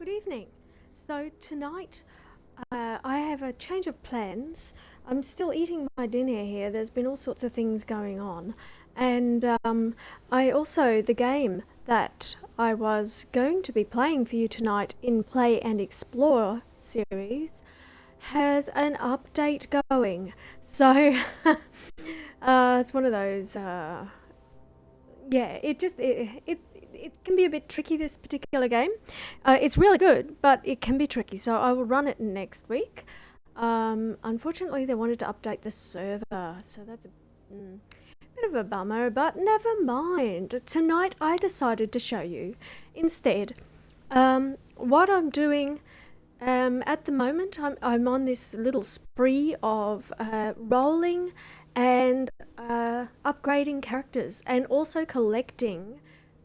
Good evening. So tonight I have a change of plans. I'm still eating my dinner here. There's been all sorts of things going on. And the game that I was going to be playing for you tonight in Play and Explore series has an update going. So it's one of those yeah, it can be a bit tricky, this particular game. It's really good, but it can be tricky. So I will run it next week. Unfortunately, they wanted to update the server, so that's a bit of a bummer, but never mind. Tonight, I decided to show you instead what I'm doing. At the moment, I'm on this little spree of rolling and upgrading characters, and also collecting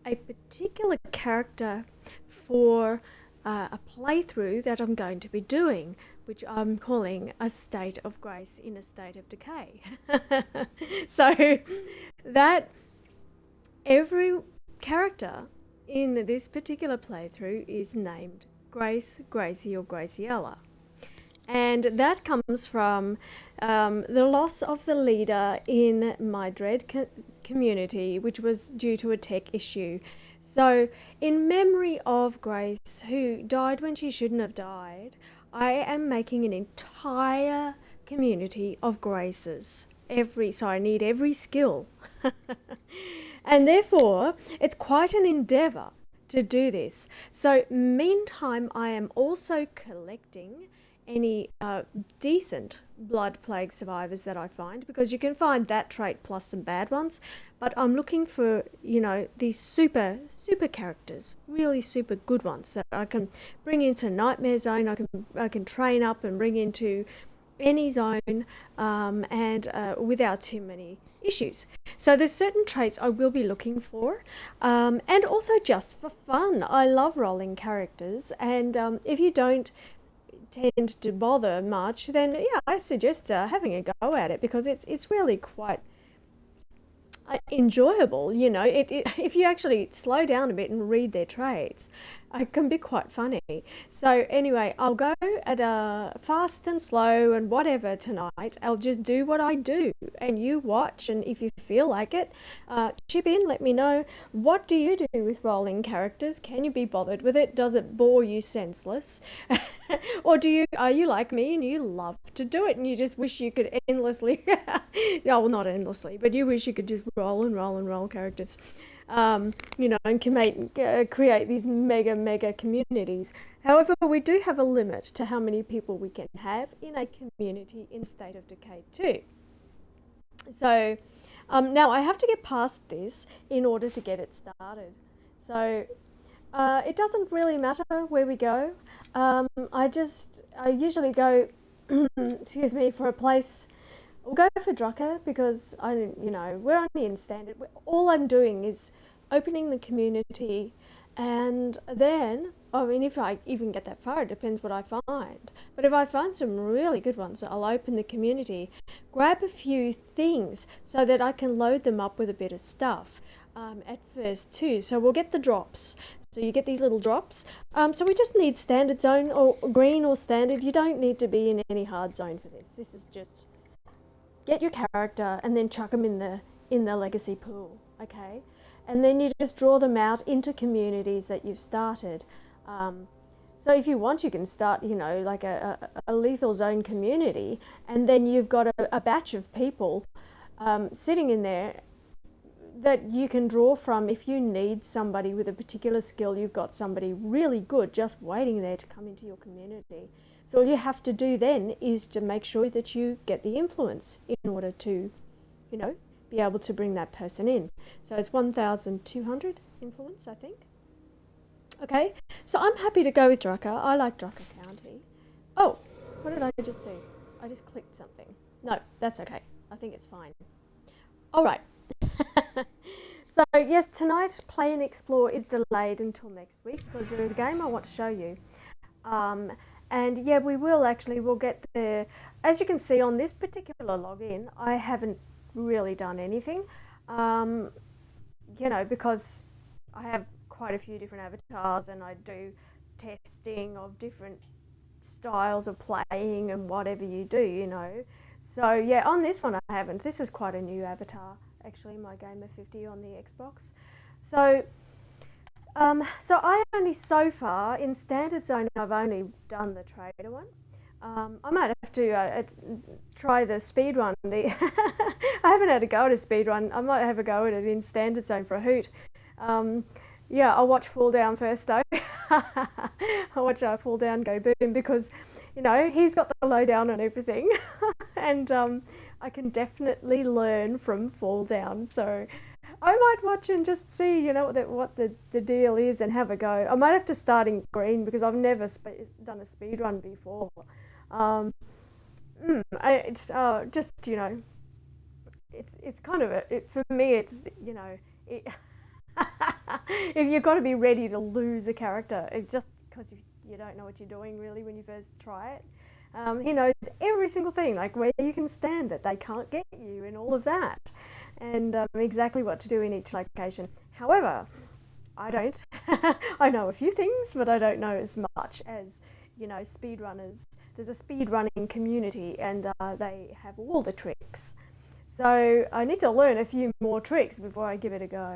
a particular character for a playthrough that I'm going to be doing, which I'm calling A State of Grace in a State of Decay. So that every character in this particular playthrough is named Grace, Gracie, or Graciella. And that comes from the loss of the leader in my Dread community, which was due to a tech issue. So, in memory of Grace, who died when she shouldn't have died, I am making an entire community of Graces. So I need every skill. And therefore, it's quite an endeavour to do this. So, meantime, I am also collecting any decent blood plague survivors that I find, because you can find that trait plus some bad ones, but I'm looking for, these super characters, really super good ones that I can bring into Nightmare Zone. I can train up and bring into any zone, and without too many issues. So there's certain traits I will be looking for, and also just for fun. I love rolling characters, and if you don't tend to bother much, then yeah, I suggest having a go at it, because it's really quite enjoyable. If you actually slow down a bit and read their traits, it can be quite funny. So anyway, I'll go at a fast and slow and whatever tonight. I'll just do what I do, and you watch, and if you feel like it, chip in, let me know. What do you do with rolling characters? Can you be bothered with it? Does it bore you senseless? Or are you like me and you love to do it, and you just wish you could endlessly no, well, not endlessly, but you wish you could just roll and roll and roll characters, and create these mega communities. However, we do have a limit to how many people we can have in a community in State of Decay 2. So now I have to get past this in order to get it started. So it doesn't really matter where we go. I usually go, excuse me, for a place. We'll go for Drucker, because we're only in standard. All I'm doing is opening the community, and then, if I even get that far, it depends what I find. But if I find some really good ones, I'll open the community, grab a few things so that I can load them up with a bit of stuff at first too. So we'll get the drops. So you get these little drops. So we just need standard zone, or green or standard. You don't need to be in any hard zone for this. This is just get your character and then chuck them in the legacy pool, okay? And then you just draw them out into communities that you've started. So if you want, you can start, like a lethal zone community, and then you've got a batch of people sitting in there that you can draw from. If you need somebody with a particular skill, you've got somebody really good just waiting there to come into your community. So all you have to do then is to make sure that you get the influence in order to, be able to bring that person in. So it's 1,200 influence, I think. Okay, so I'm happy to go with Drucker. I like Drucker County. Oh, what did I just do? I just clicked something. No, that's okay. I think it's fine. All right. So yes, tonight Play and Explore is delayed until next week, because there is a game I want to show you. And yeah, we'll get there. As you can see on this particular login, I haven't really done anything, because I have quite a few different avatars, and I do testing of different styles of playing and whatever you do, you know. So yeah, on this one I haven't. This is quite a new avatar, actually, my Gamer 50 on the Xbox. So so I only so far in Standard Zone I've only done the trader one. I might have to try the speed run. I haven't had a go at a speed run. I might have a go at it in Standard Zone for a hoot. Yeah, I'll watch Fall Down first though. I'll watch Fall Down go boom because, you know, he's got the lowdown on everything, and I can definitely learn from Fall Down. So I might watch and just see, you know, what the deal is and have a go. I might have to start in green because I've never done a speed run before. It's just, you know, it's kind of for me. It's, you know, if you've got to be ready to lose a character, it's just because you don't know what you're doing really when you first try it. He knows every single thing, like where you can stand that they can't get you and all of that, and exactly what to do in each location. However, I don't. I know a few things, but I don't know as much as, you know, speedrunners. There's a speedrunning community and they have all the tricks. So I need to learn a few more tricks before I give it a go.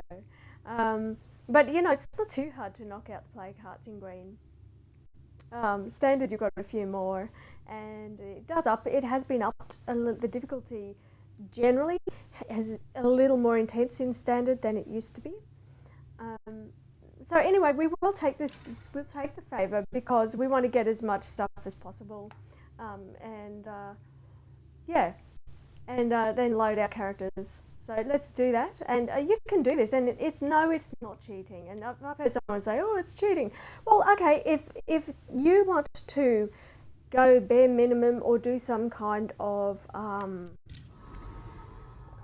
But, you know, it's not too hard to knock out the plague hearts in green. Standard, you've got a few more, and it has been upped the difficulty generally is a little more intense in Standard than it used to be. So anyway, we'll take the favour because we want to get as much stuff as possible, yeah, and then load our characters. So let's do that, and you can do this, and it's not cheating. And I've heard someone say, "Oh, it's cheating." Well, okay, if you want to go bare minimum or do some kind of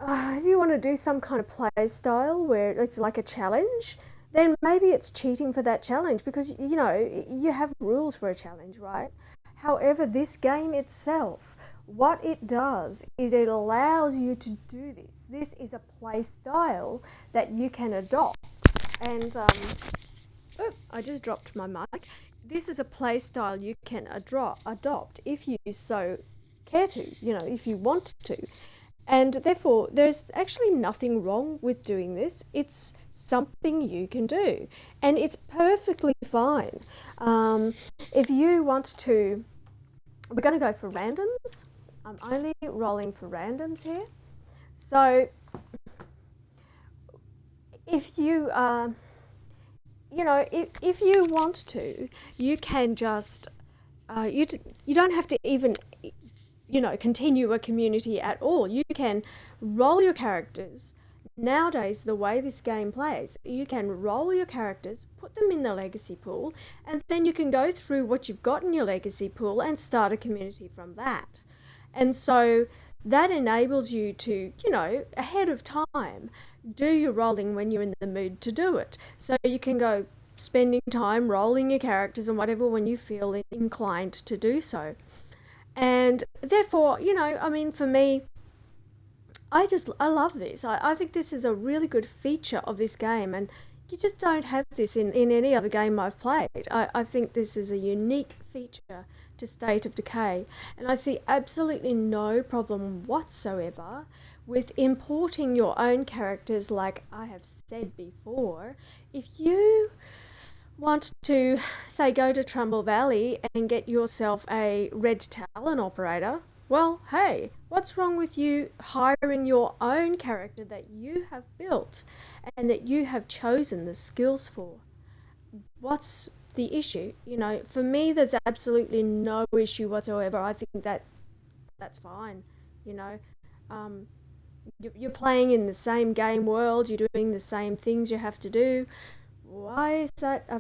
if you want to do some kind of play style where it's like a challenge, then maybe it's cheating for that challenge because, you know, you have rules for a challenge, right? However, this game itself, what it does is it allows you to do this. This is a play style that you can adopt. And, I just dropped my mic. This is a play style you can adopt if you so care to, you know, if you want to. And therefore, there's actually nothing wrong with doing this. It's something you can do. And it's perfectly fine. If you want to, we're going to go for randoms. I'm only rolling for randoms here. So if you, you know, if you want to, you can just, you don't have to even, you know, continue a community at all. You can roll your characters. Nowadays, the way this game plays, you can roll your characters, put them in the legacy pool, and then you can go through what you've got in your legacy pool and start a community from that. And so that enables you to, you know, ahead of time, do your rolling when you're in the mood to do it. So you can go spending time rolling your characters and whatever when you feel inclined to do so. And therefore, you know, I mean, for me, I love this. I think this is a really good feature of this game, and you just don't have this in any other game I've played. I think this is a unique feature to State of Decay, and I see absolutely no problem whatsoever with importing your own characters, like I have said before. If you want to, say, go to Trumbull Valley and get yourself a Red Talon operator, well, hey, what's wrong with you hiring your own character that you have built and that you have chosen the skills for? What's the issue? You know, for me, there's absolutely no issue whatsoever. I think that's fine, you know. You're playing in the same game world, you're doing the same things you have to do. Why is that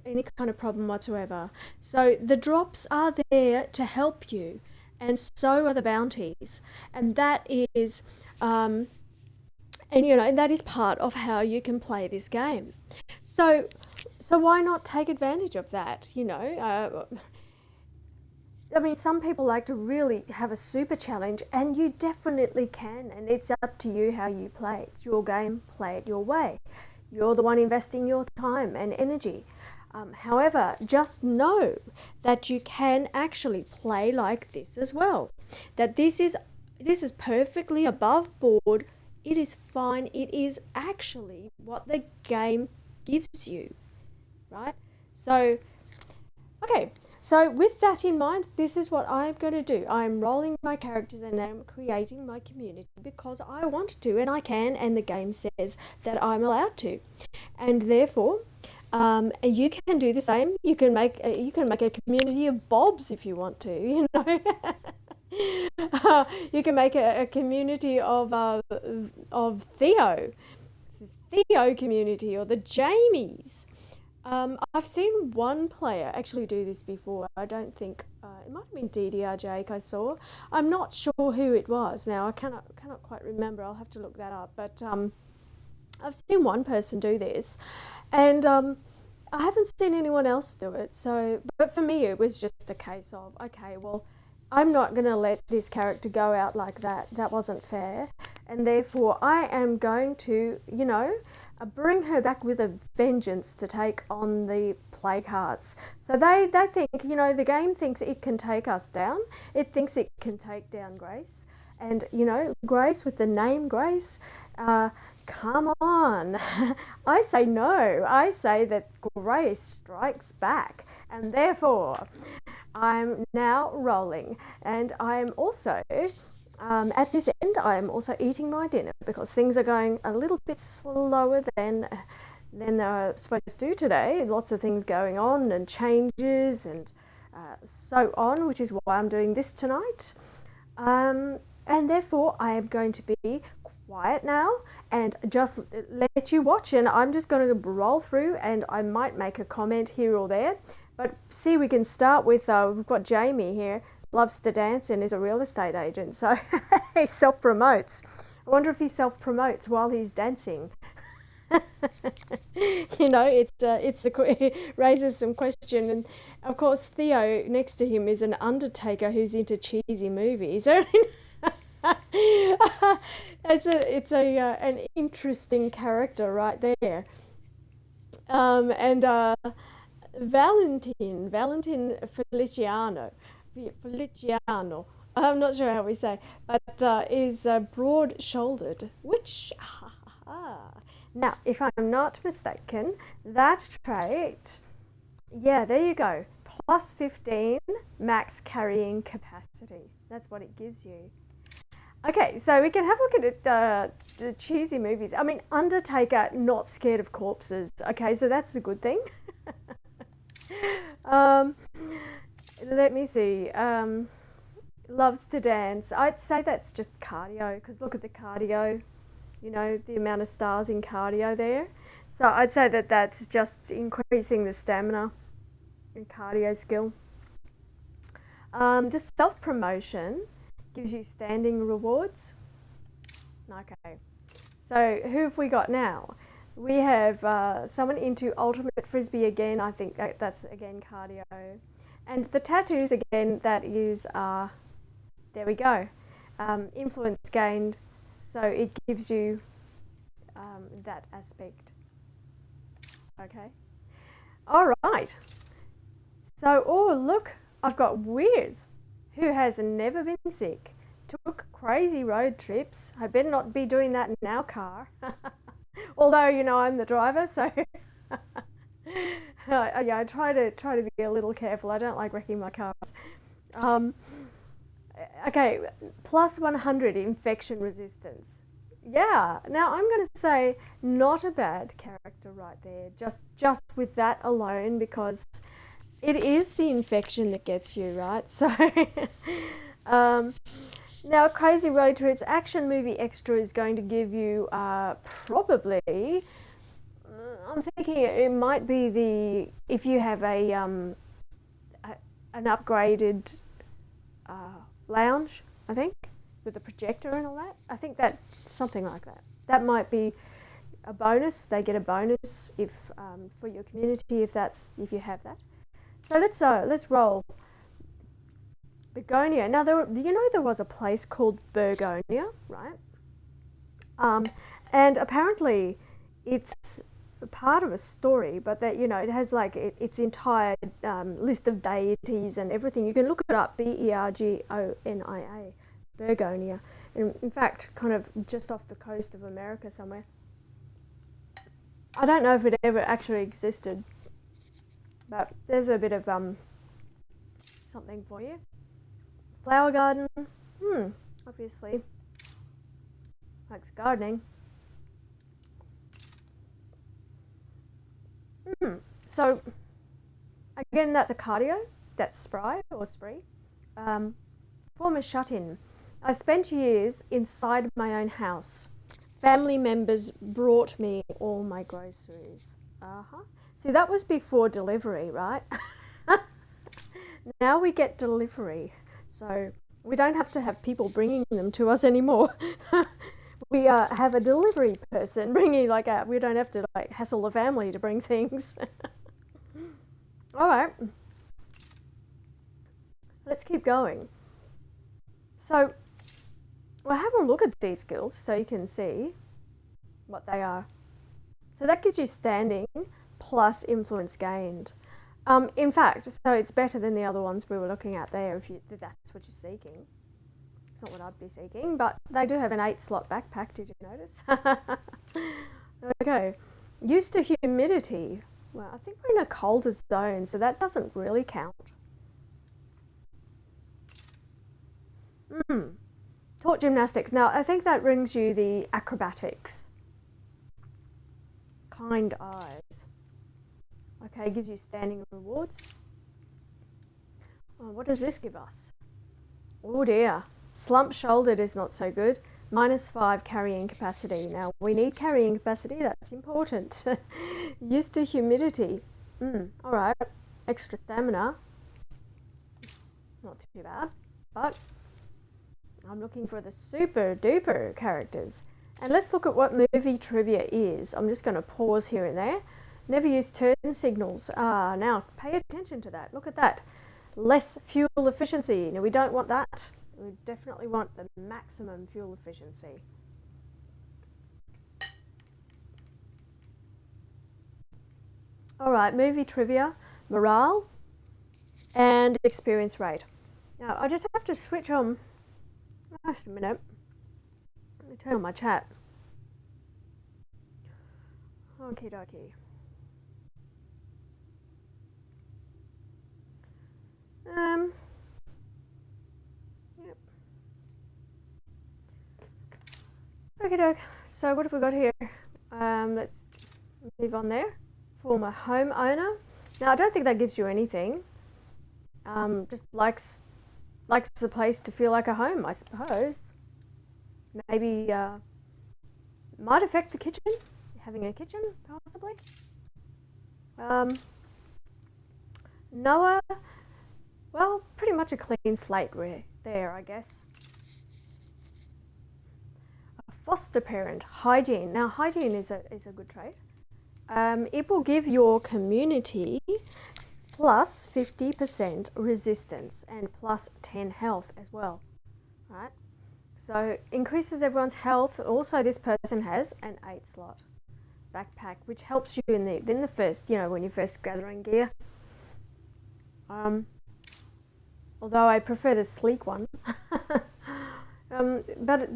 any kind of problem whatsoever? So the drops are there to help you, and so are the bounties, and that is, and you know, that is part of how you can play this game. So why not take advantage of that? You know, I mean, some people like to really have a super challenge, and you definitely can, and it's up to you how you play. It's your game, play it your way. You're the one investing your time and energy. However, just know that you can actually play like this as well. That this is perfectly above board. It is fine. It is actually what the game gives you, right? So, okay. So with that in mind, this is what I'm going to do. I'm rolling my characters and I'm creating my community because I want to and I can, and the game says that I'm allowed to. And therefore, you can do the same. You can make a community of Bobs if you want to. You know, you can make a community of Theo community, or the Jamies. I've seen one player actually do this before. I don't think it might have been DDR Jake I saw. I'm not sure who it was now. I cannot quite remember. I'll have to look that up. But I've seen one person do this, and I haven't seen anyone else do it. So, but for me, it was just a case of, okay, well, I'm not going to let this character go out like that. That wasn't fair, and therefore I am going to, bring her back with a vengeance to take on the play cards. So they think, the game thinks it can take us down. It thinks it can take down Grace, and Grace with the name Grace. Come on. I say no. I say that Grace strikes back, and therefore I'm now rolling, and I'm also at this end I'm also eating my dinner because things are going a little bit slower than they're supposed to today. Lots of things going on and changes and so on, which is why I'm doing this tonight, and therefore I am going to be quiet now and just let you watch, and I'm just going to roll through, and I might make a comment here or there. But see, we can start with we've got Jamie here, loves to dance and is a real estate agent, so he self-promotes. I wonder if he self-promotes while he's dancing. It raises some question. And of course Theo next to him is an undertaker who's into cheesy movies. It's an interesting character right there. And Valentin Feliciano, I'm not sure how we say, but is broad-shouldered, which, now, if I'm not mistaken, that trait, yeah, there you go, plus 15 max carrying capacity. That's what it gives you. Okay, so we can have a look at the cheesy movies. I mean, Undertaker, not scared of corpses. Okay, so that's a good thing. Let me see. Loves to dance. I'd say that's just cardio, because look at the cardio. The amount of stars in cardio there. So I'd say that that's just increasing the stamina and cardio skill. The self-promotion gives you standing rewards. Okay, so who have we got now? We have someone into ultimate frisbee again. I think that's again cardio. And the tattoos again, that is, there we go, influence gained. So it gives you that aspect. Okay. All right. So, oh look, I've got Weirs, who has never been sick, took crazy road trips. I better not be doing that in our car. Although, I'm the driver, so yeah, I try to be a little careful. I don't like wrecking my cars. Okay, plus 100 infection resistance. Yeah, now I'm going to say not a bad character right there, just with that alone, because it is the infection that gets you, right? So, now crazy road trips, action movie extra is going to give you probably, I'm thinking it might be if you have an upgraded lounge, I think, with a projector and all that. I think that something like that. That might be a bonus. They get a bonus if for your community if you have that. So let's roll. Begonia. Now there was a place called Bergonia, right? And apparently it's part of a story, but that, you know, it has like its entire list of deities and everything. You can look it up, Bergonia, Bergonia. In fact, kind of just off the coast of America somewhere. I don't know if it ever actually existed, but there's a bit of something for you. Flower garden, obviously likes gardening. So again, that's a cardio, that's spry or spree. Former shut-in. I spent years inside my own house. Family members brought me all my groceries. See, that was before delivery, right? Now we get delivery, so we don't have to have people bringing them to us anymore. We have a delivery person bringing, like, we don't have to like hassle the family to bring things. All right, let's keep going. So we'll have a look at these skills so you can see what they are. So that gives you standing plus influence gained. In fact, so it's better than the other ones we were looking at there if that's what you're seeking. It's not what I'd be seeking, but they do have an 8-slot backpack, did you notice? Okay, used to humidity. Well, I think we're in a colder zone, so that doesn't really count. Taught gymnastics. Now, I think that brings you the acrobatics. Kind eyes. Okay, gives you standing rewards. Oh, what does this give us? Oh dear. Slump-shouldered is not so good. -5 carrying capacity. Now, we need carrying capacity. That's important. Used to humidity. All right. Extra stamina. Not too bad. But I'm looking for the super duper characters. And let's look at what movie trivia is. I'm just going to pause here and there. Never use turn signals. Now pay attention to that. Look at that. Less fuel efficiency. Now we don't want that. We definitely want the maximum fuel efficiency. All right, movie trivia, morale, and experience rate. Now I just have to switch on. Just a minute. Let me turn on my chat. Okie dokie. Yep. Okie doke. So what have we got here? Let's move on there. Former homeowner. Now I don't think that gives you anything. Just likes the place to feel like a home, I suppose. Maybe might affect the kitchen. Having a kitchen, possibly. Noah, well, pretty much a clean slate there, I guess. A foster parent, hygiene. Now, hygiene is a good trait. It will give your community plus 50% resistance and plus 10 health as well, right? So increases everyone's health. Also, this person has an 8-slot backpack, which helps you in the first, you know, when you're first gathering gear. Although I prefer the sleek one. But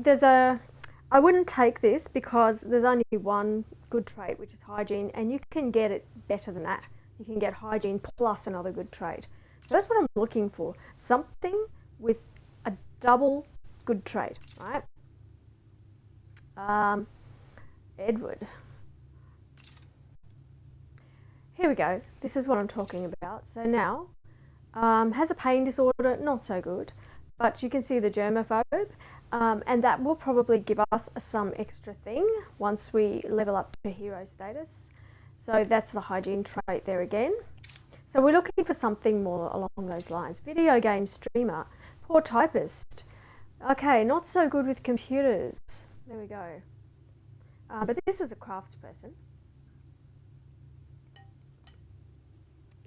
I wouldn't take this because there's only one good trait, which is hygiene, and you can get it better than that. You can get hygiene plus another good trait. So that's what I'm looking for. Something with a double good trait, right? Edward. Here we go. This is what I'm talking about. So now, has a pain disorder, not so good, but you can see the germaphobe, and that will probably give us some extra thing once we level up to hero status. So that's the hygiene trait there again. So we're looking for something more along those lines. Video game streamer, poor typist. Okay, not so good with computers. There we go. But this is a crafts person.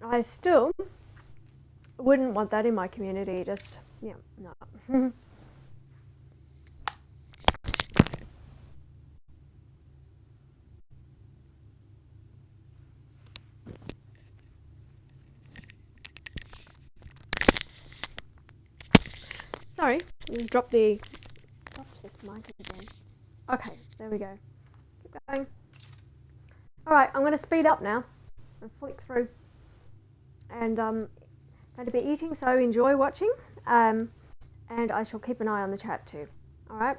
I still wouldn't want that in my community, just, yeah, no. Sorry, just drop this mic again. Okay, there we go. Keep going. All right, I'm going to speed up now and flick through. And going to be eating, so enjoy watching. And I shall keep an eye on the chat too. All right.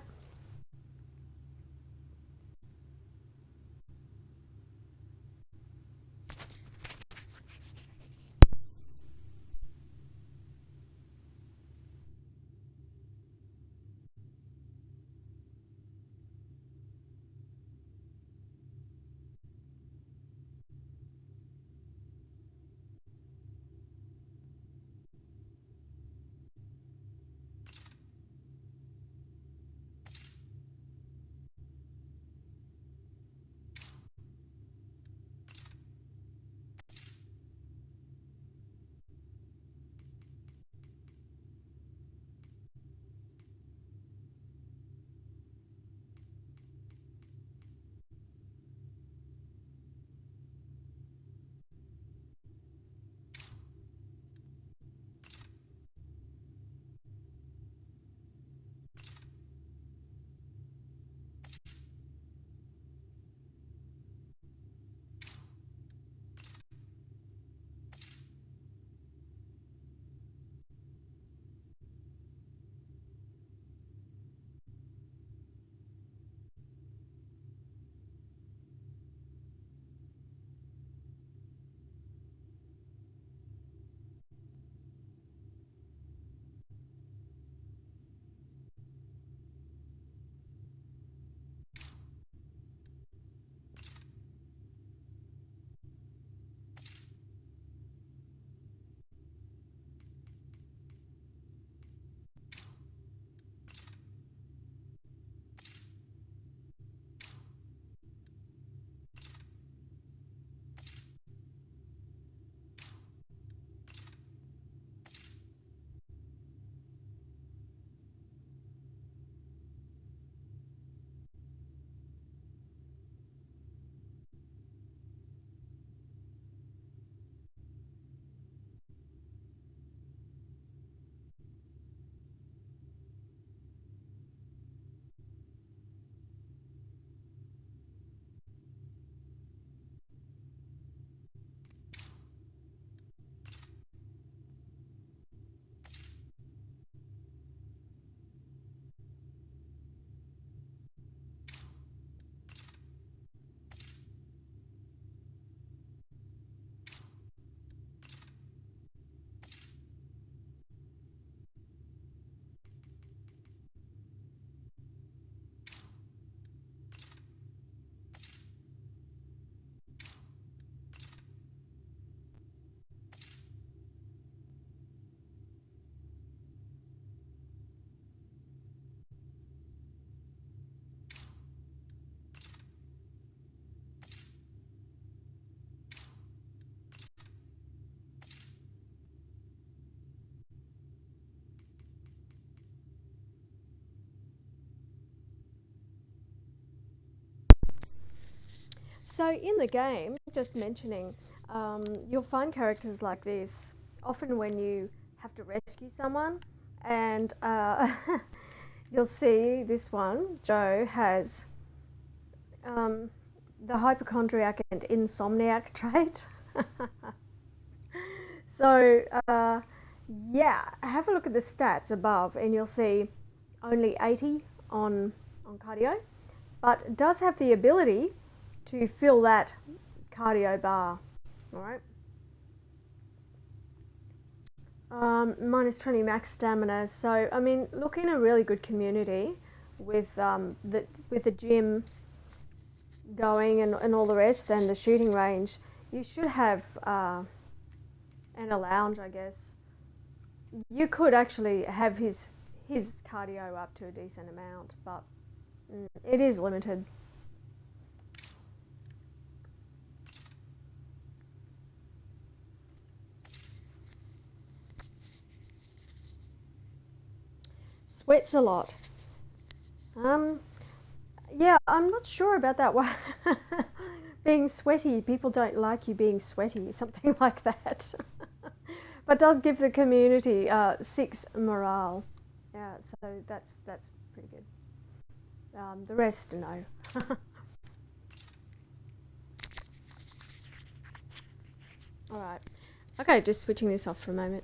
So in the game, just mentioning, you'll find characters like this often when you have to rescue someone, and you'll see this one, Joe, has the hypochondriac and insomniac trait. So yeah, have a look at the stats above and you'll see only 80 on cardio, but does have the ability to fill that cardio bar. All right. Minus 20 max stamina. So I mean, look, in a really good community with the gym going and all the rest, and the shooting range, you should have and a lounge, I guess. You could actually have his cardio up to a decent amount, but it is limited. Sweats a lot. Yeah, I'm not sure about that one. Being sweaty, people don't like you being sweaty, something like that. But does give the community 6 morale. Yeah, so that's pretty good. The rest, no. All right. Okay, just switching this off for a moment.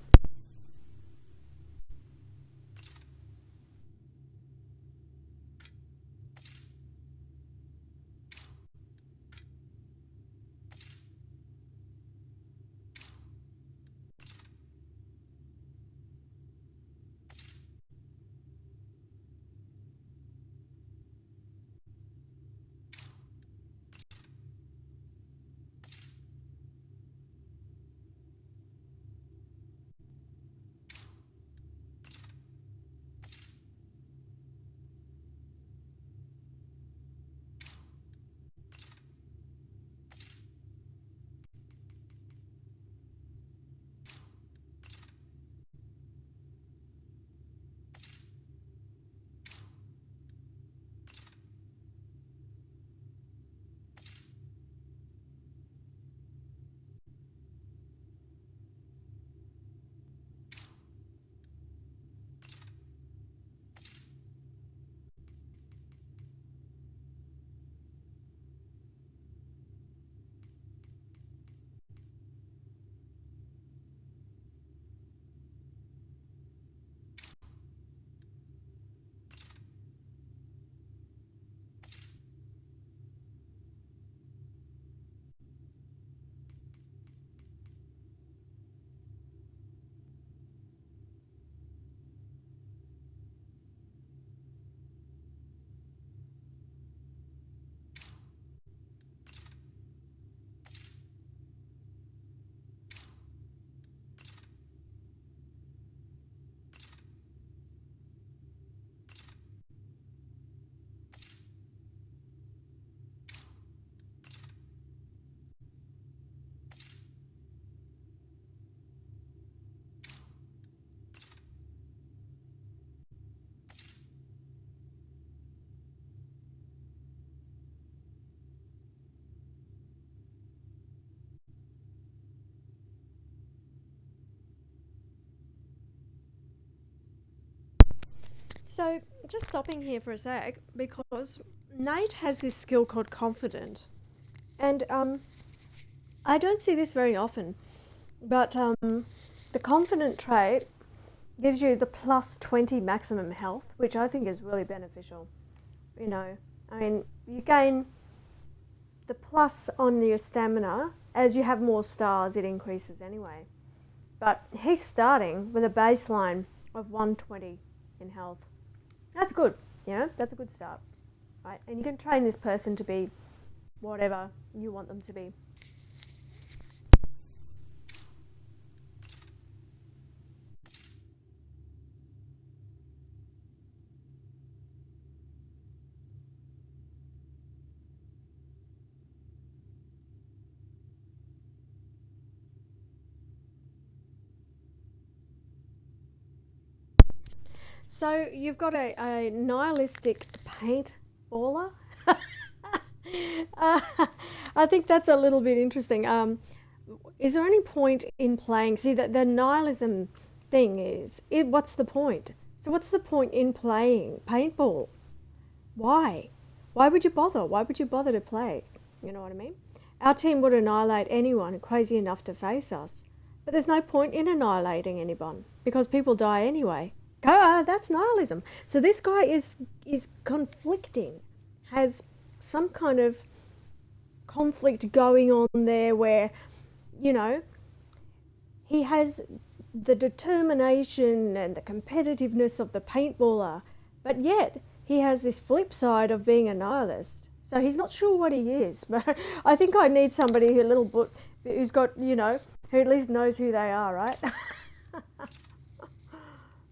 So, just stopping here for a sec because Nate has this skill called confident, and I don't see this very often. But the confident trait gives you the plus 20 maximum health, which I think is really beneficial. You know, I mean, you gain the plus on your stamina as you have more stars, it increases anyway. But he's starting with a baseline of 120 in health. That's good, you know, that's a good start, right? And you can train this person to be whatever you want them to be. So you've got a nihilistic paintballer. uh, I think that's a little bit interesting. Is there any point in playing? See, the nihilism thing is, what's the point? So what's the point in playing paintball? Why? Why would you bother? Why would you bother to play? You know what I mean? Our team would annihilate anyone crazy enough to face us. But there's no point in annihilating anyone because people die anyway. That's nihilism. So this guy is conflicting, has some kind of conflict going on there where, you know, he has the determination and the competitiveness of the paintballer, but yet he has this flip side of being a nihilist. So he's not sure what he is. But I think I need somebody who's got, you know, who at least knows who they are, right?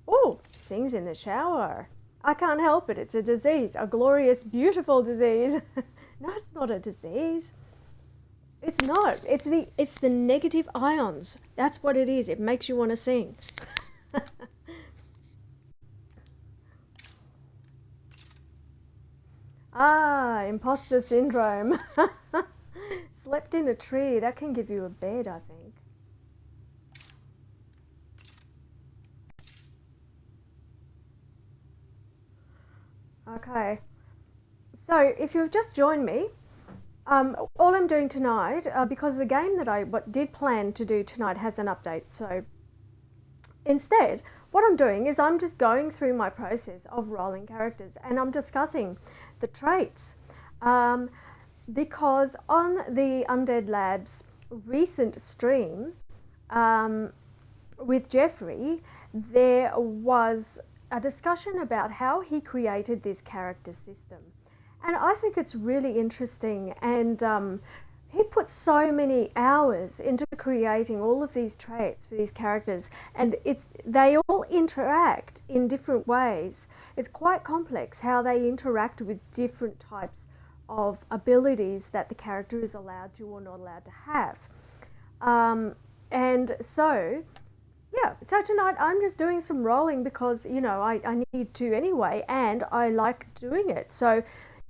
Oh, sings in the shower. I can't help it. It's a disease, a glorious, beautiful disease. No, it's not a disease. It's not. It's the negative ions. That's what it is. It makes you want to sing. Ah, imposter syndrome. Slept in a tree. That can give you a bed, I think. Okay. So if you've just joined me, all I'm doing tonight, because the game that I did plan to do tonight has an update, so instead, what I'm doing is I'm just going through my process of rolling characters and I'm discussing the traits. Because on the Undead Labs recent stream with Jeffrey, there was a discussion about how he created this character system. And I think it's really interesting, and he put so many hours into creating all of these traits for these characters, and they all interact in different ways. It's quite complex how they interact with different types of abilities that the character is allowed to or not allowed to have. And so, yeah, so tonight I'm just doing some rolling because, you know, I need to anyway, and I like doing it. So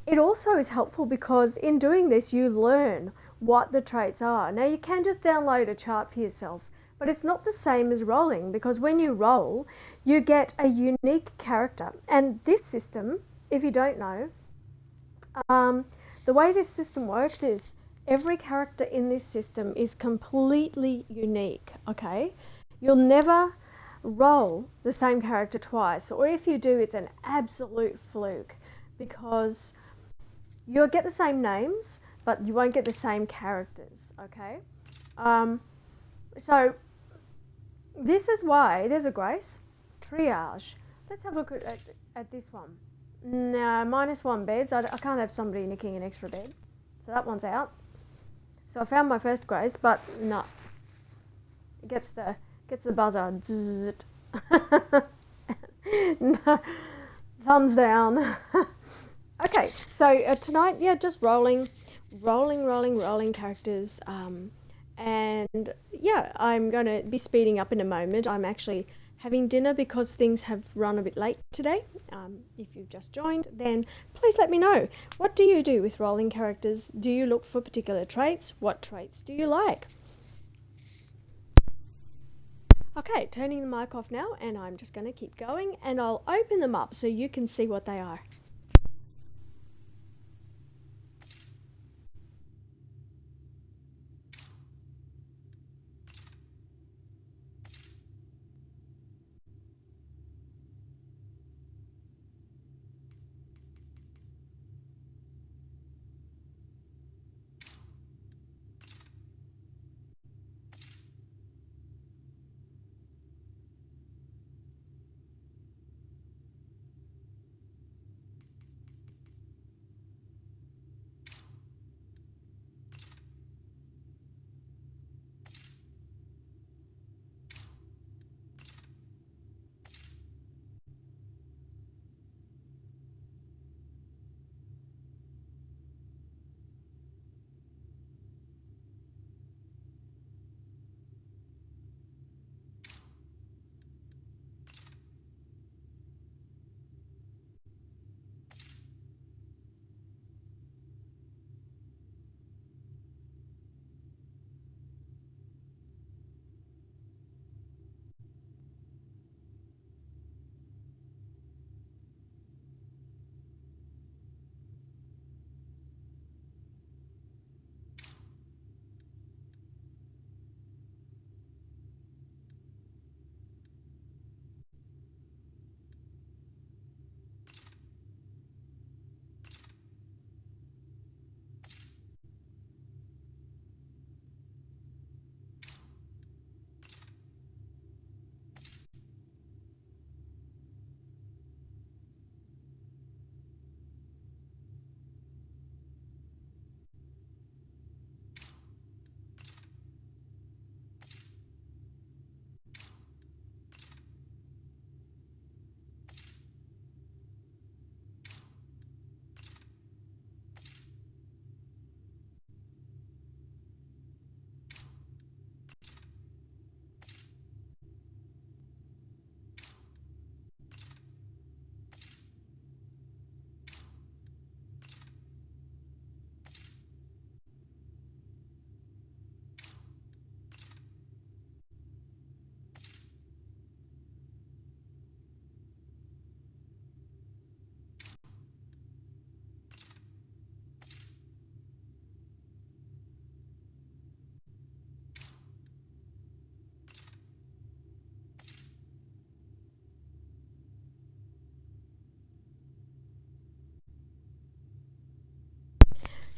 it also is helpful because in doing this, you learn what the traits are. Now, you can just download a chart for yourself, but it's not the same as rolling, because when you roll, you get a unique character. And this system, if you don't know, the way this system works is every character in this system is completely unique, okay? You'll never roll the same character twice, or if you do, it's an absolute fluke, because you'll get the same names, but you won't get the same characters, okay? So this is why there's a Grace triage. Let's have a look at this one. No, -1 beds. I can't have somebody nicking an extra bed, so that one's out. So I found my first Grace, but no, it gets the buzzer. No, thumbs down. Okay, so tonight, yeah, just rolling characters, and yeah, I'm going to be speeding up in a moment. I'm actually having dinner because things have run a bit late today. If you've just joined, then please let me know. What do you do with rolling characters? Do you look for particular traits? What traits do you like? Okay, turning the mic off now, and I'm just going to keep going, and I'll open them up so you can see what they are.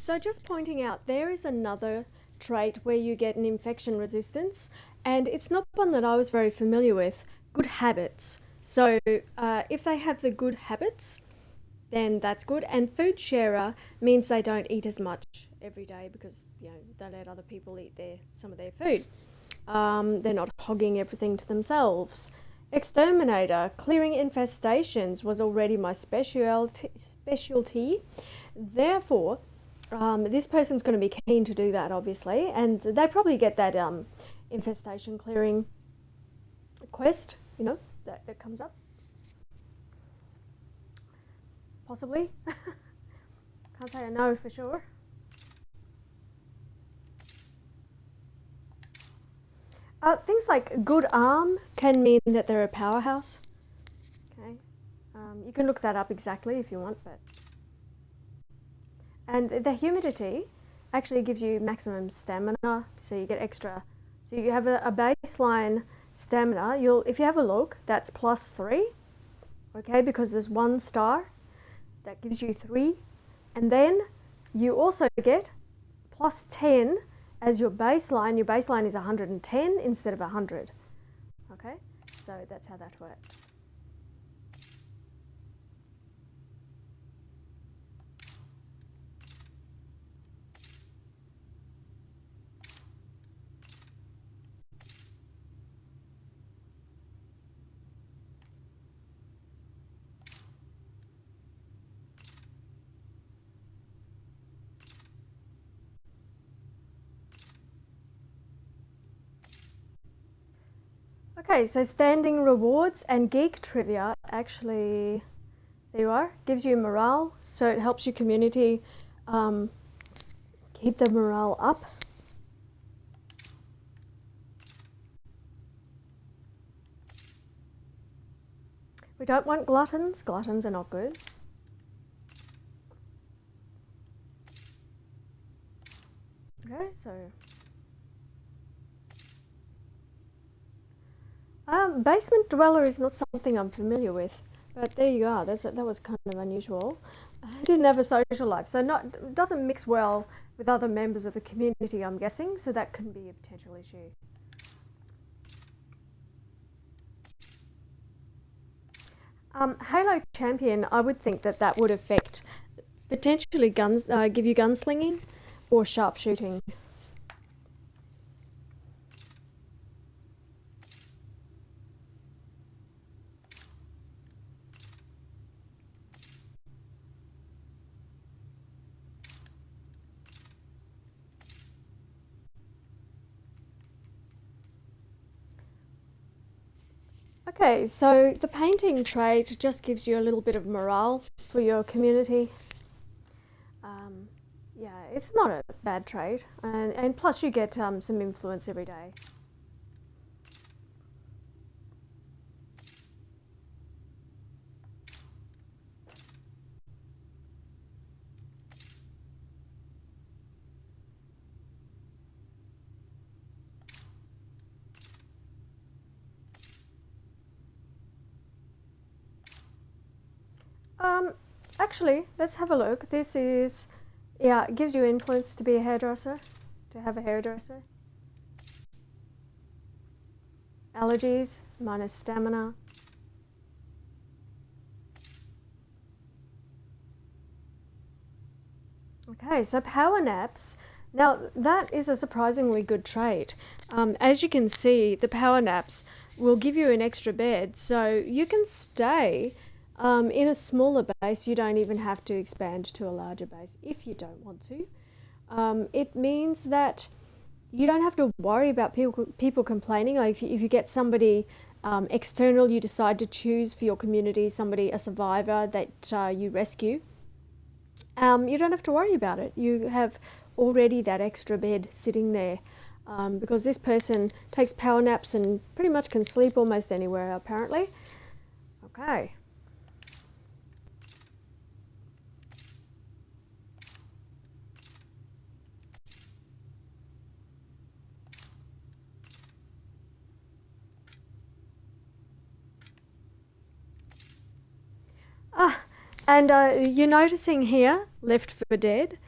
So just pointing out, there is another trait where you get an infection resistance, and it's not one that I was very familiar with. Good habits. So if they have the good habits, then that's good. And food sharer means they don't eat as much every day because they let other people eat some of their food. They're not hogging everything to themselves. Exterminator, clearing infestations was already my specialty. Therefore, this person's going to be keen to do that, obviously, and they probably get that infestation clearing quest, that comes up. Possibly. Can't say I know for sure. Things like good arm can mean that they're a powerhouse. Okay, you can look that up exactly if you want, but and the humidity actually gives you maximum stamina, so you get extra. So you have a baseline stamina. If you have a look, that's +3. Okay, because there's 1 star, that gives you 3, and then you also get +10 as your baseline. Your baseline is 110 instead of 100. Okay, so that's how that works. Okay, so standing rewards and geek trivia actually, there you are, gives you morale, so it helps your community keep the morale up. We don't want gluttons. Gluttons are not good. Okay, so basement dweller is not something I'm familiar with, but there you are. That was kind of unusual. I didn't have a social life, so doesn't mix well with other members of the community, I'm guessing, so that can be a potential issue. Halo champion, I would think that would affect potentially guns, give you gunslinging or sharpshooting. Okay, so the painting trait just gives you a little bit of morale for your community. Yeah, it's not a bad trait, and plus you get some influence every day. Actually, let's have a look. This is, yeah, it gives you influence to be a hairdresser, to have a hairdresser. Allergies, minus stamina. Okay, so power naps. Now, that is a surprisingly good trait. As you can see, the power naps will give you an extra bed, so you can stay in a smaller base. You don't even have to expand to a larger base if you don't want to. It means that you don't have to worry about people complaining. Like if you get somebody external you decide to choose for your community, a survivor that you rescue, you don't have to worry about it. You have already that extra bed sitting there because this person takes power naps and pretty much can sleep almost anywhere, apparently. Okay. And you're noticing here, left for dead.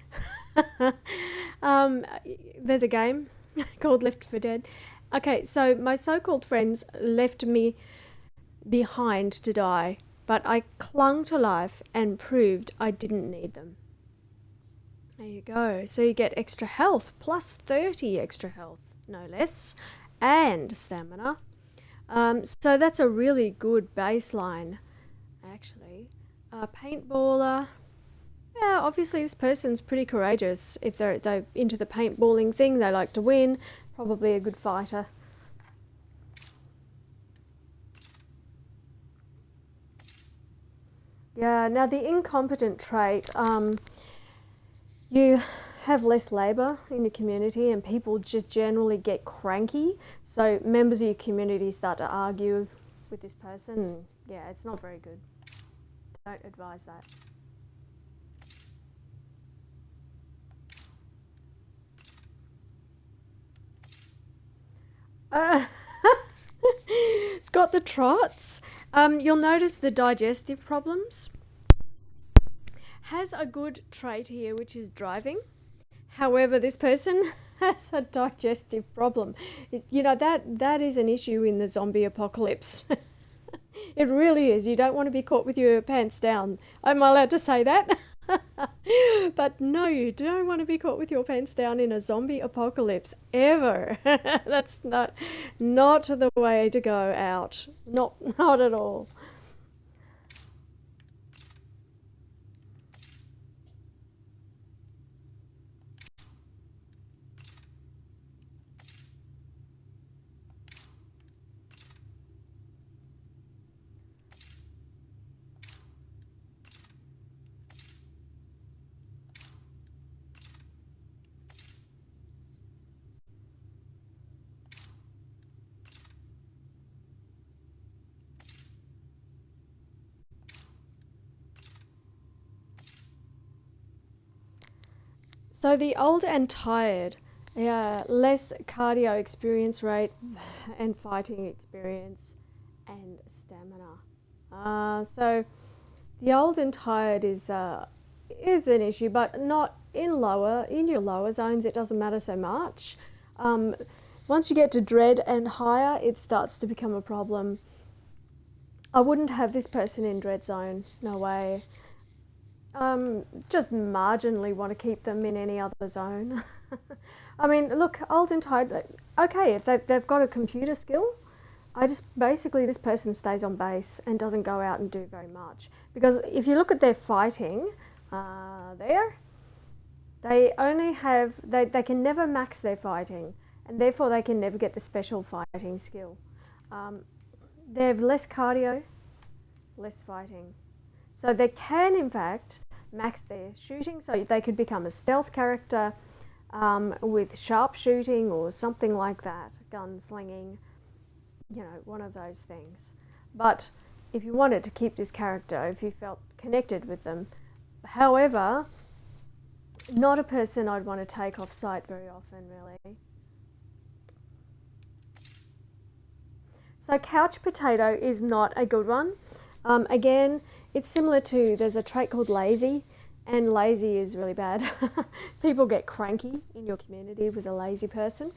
um, there's a game called Left for Dead. Okay, so my so-called friends left me behind to die, but I clung to life and proved I didn't need them. There you go. So you get extra health, plus 30 extra health, no less, and stamina. So that's a really good baseline, actually. Paintballer. Yeah, obviously this person's pretty courageous. If they're into the paintballing thing, they like to win. Probably a good fighter. Yeah, now the incompetent trait, you have less labour in your community and people just generally get cranky. So members of your community start to argue with this person. And yeah, it's not very good. Don't advise that. Uh, it's got the trots. You'll notice the digestive problems. Has a good trait here, which is driving. However, this person has a digestive problem. That is an issue in the zombie apocalypse. It really is. You don't want to be caught with your pants down. Am I allowed to say that? But no, you don't want to be caught with your pants down in a zombie apocalypse ever. That's not the way to go out. Not at all. So the old and tired, yeah, less cardio experience rate and fighting experience and stamina. So the old and tired is an issue, but not in your lower zones. It doesn't matter so much. Um, Once you get to dread and higher, it starts to become a problem. I wouldn't have this person in dread zone. No way. Just marginally want to keep them in any other zone. I mean, look, old and tired. Okay, if they've got a computer skill, I just basically this person stays on base and doesn't go out and do very much. Because if you look at their fighting, there, they only have they can never max their fighting, and therefore they can never get the special fighting skill. Um, they have less cardio, less fighting. So they can, in fact, max their shooting. So they could become a stealth character with sharpshooting or something like that, gunslinging, one of those things. But if you wanted to keep this character, if you felt connected with them, however, not a person I'd want to take off site very often, really. So couch potato is not a good one. Again, it's similar to, there's a trait called lazy, and lazy is really bad. People get cranky in your community with a lazy person.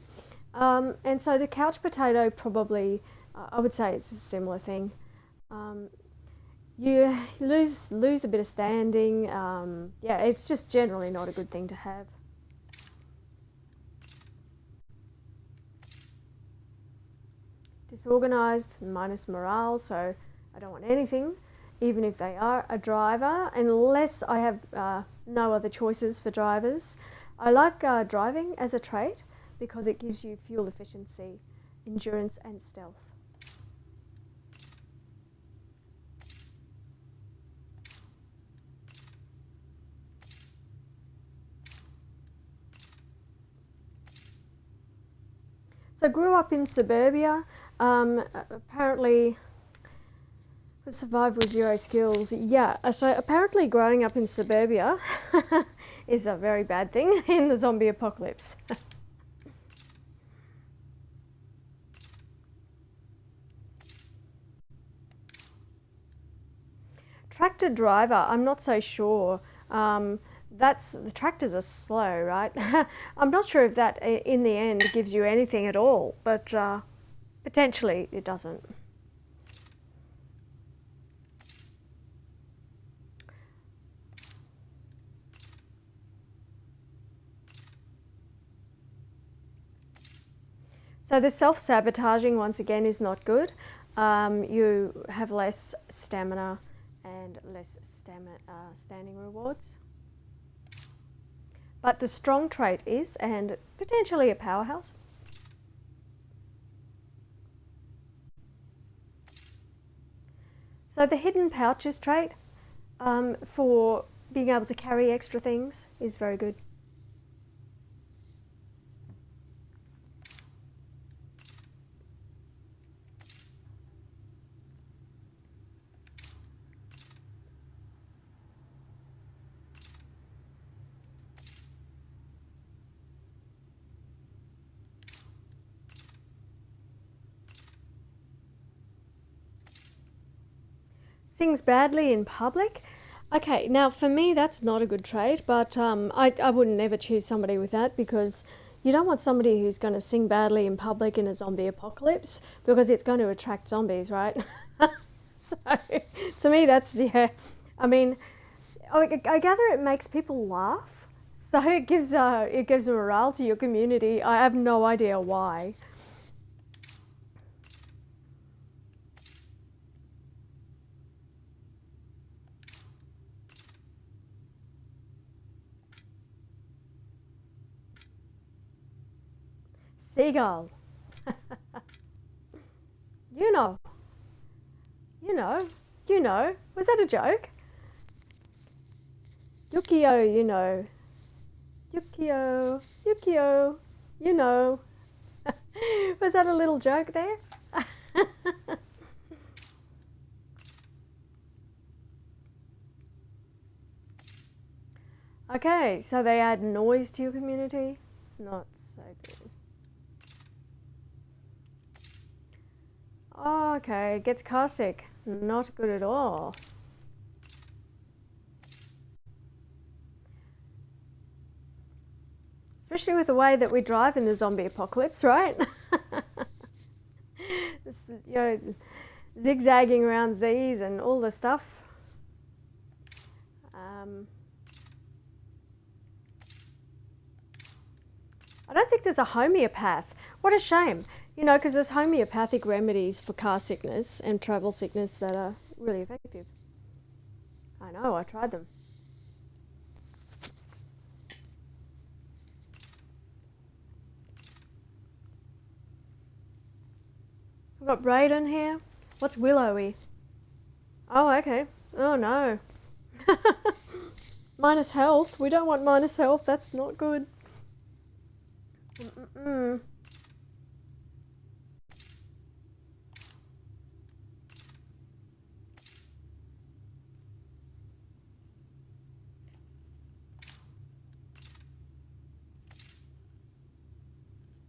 And so the couch potato probably, I would say it's a similar thing. You lose a bit of standing. Yeah, it's just generally not a good thing to have. Disorganized minus morale, so I don't want anything, even if they are a driver, unless I have no other choices for drivers. I like driving as a trait because it gives you fuel efficiency, endurance, and stealth. So I grew up in suburbia. Apparently, survive with zero skills. Yeah, so apparently growing up in suburbia is a very bad thing in the zombie apocalypse. Tractor driver, I'm not so sure. that's the tractors are slow, right? I'm not sure if that in the end gives you anything at all, but potentially it doesn't. So the self-sabotaging once again is not good. You have less stamina and less standing rewards. But the strong trait is, and potentially a powerhouse. So the hidden pouches trait for being able to carry extra things is very good. Sings badly in public. Okay, now for me that's not a good trait, but I wouldn't ever choose somebody with that because you don't want somebody who's going to sing badly in public in a zombie apocalypse because it's going to attract zombies, right? So to me that's, yeah, I mean, I gather it makes people laugh, so it gives a morale to your community. I have no idea why. Seagull. You know, you know, you know. Was that a joke? Yukio, you know. Yukio, Yukio, you know. Was that a little joke there? Okay, so they add noise to your community. Not so good. Oh, okay, gets car sick. Not good at all. Especially with the way that we drive in the zombie apocalypse, right? This, you know, zigzagging around Z's and all the stuff. I don't think there's a homeopath. What a shame. You know, because there's homeopathic remedies for car sickness and travel sickness that are really effective. I know, I tried them. We've got Braden here. What's willowy? Oh, okay. Oh, no. Minus health. We don't want minus health. That's not good. Mm-mm-mm.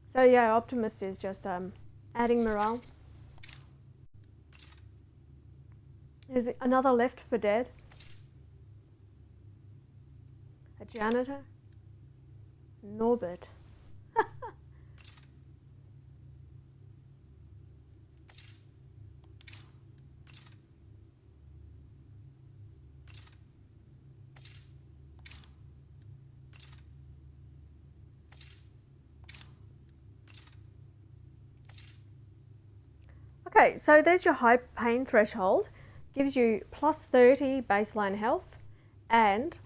So yeah, Optimist is just adding morale. Is it another left for dead? A janitor? Norbert. Okay, so there's your high pain threshold. Gives you plus 30 baseline health and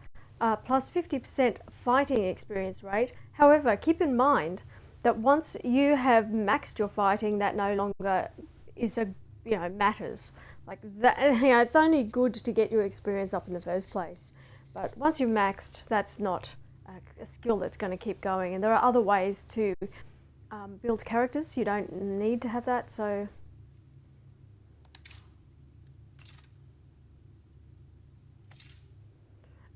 plus 50% fighting experience rate. However, keep in mind that once you have maxed your fighting, that no longer is matters. Like that, it's only good to get your experience up in the first place. But once you've maxed, that's not a skill that's going to keep going. And there are other ways to build characters. You don't need to have that. So.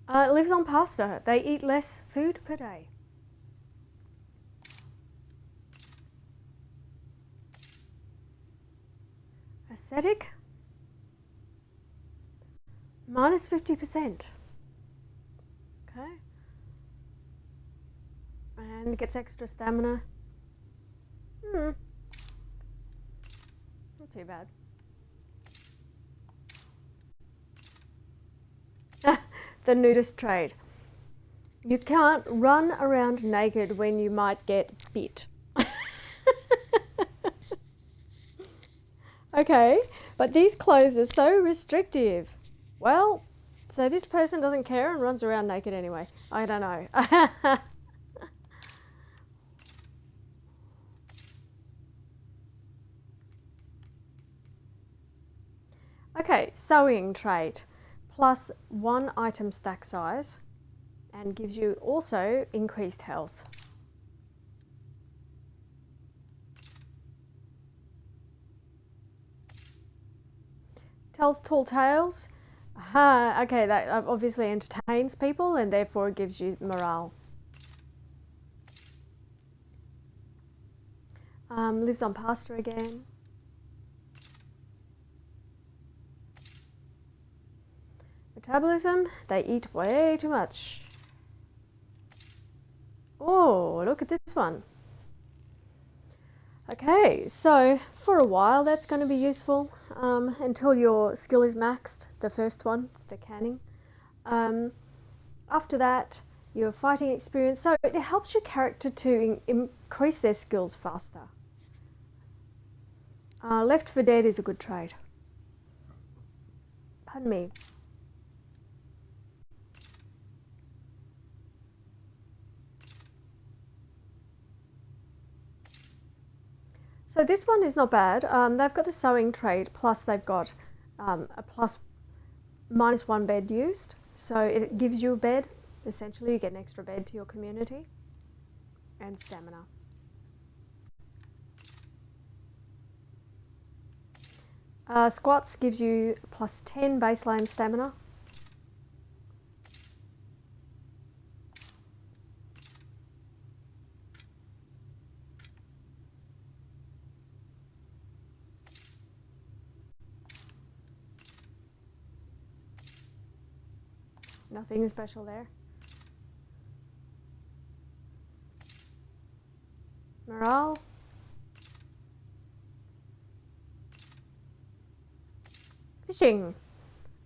Lives on pasta. They eat less food per day. Aesthetic? Minus 50%. Okay. and gets extra stamina. Not too bad. The nudist trade. You can't run around naked when you might get bit. Okay, but these clothes are so restrictive. Well, so this person doesn't care and runs around naked anyway. I don't know. Okay, sewing trait. Plus 1 item stack size and gives you also increased health. Tells tall tales. Aha, okay, that obviously entertains people and therefore it gives you morale. Lives on pasture again. Metabolism, they eat way too much. Oh, look at this one. Okay, so for a while that's going to be useful until your skill is maxed, the first one, the canning. After that, your fighting experience, so it helps your character to increase their skills faster. Left for Dead is a good trait. Pardon me. So this one is not bad. They've got the sewing trait, plus they've got a plus -1 bed used. So it gives you a bed. Essentially, you get an extra bed to your community. And stamina. Squats gives you +10 baseline stamina. Nothing special there. Morale. Fishing.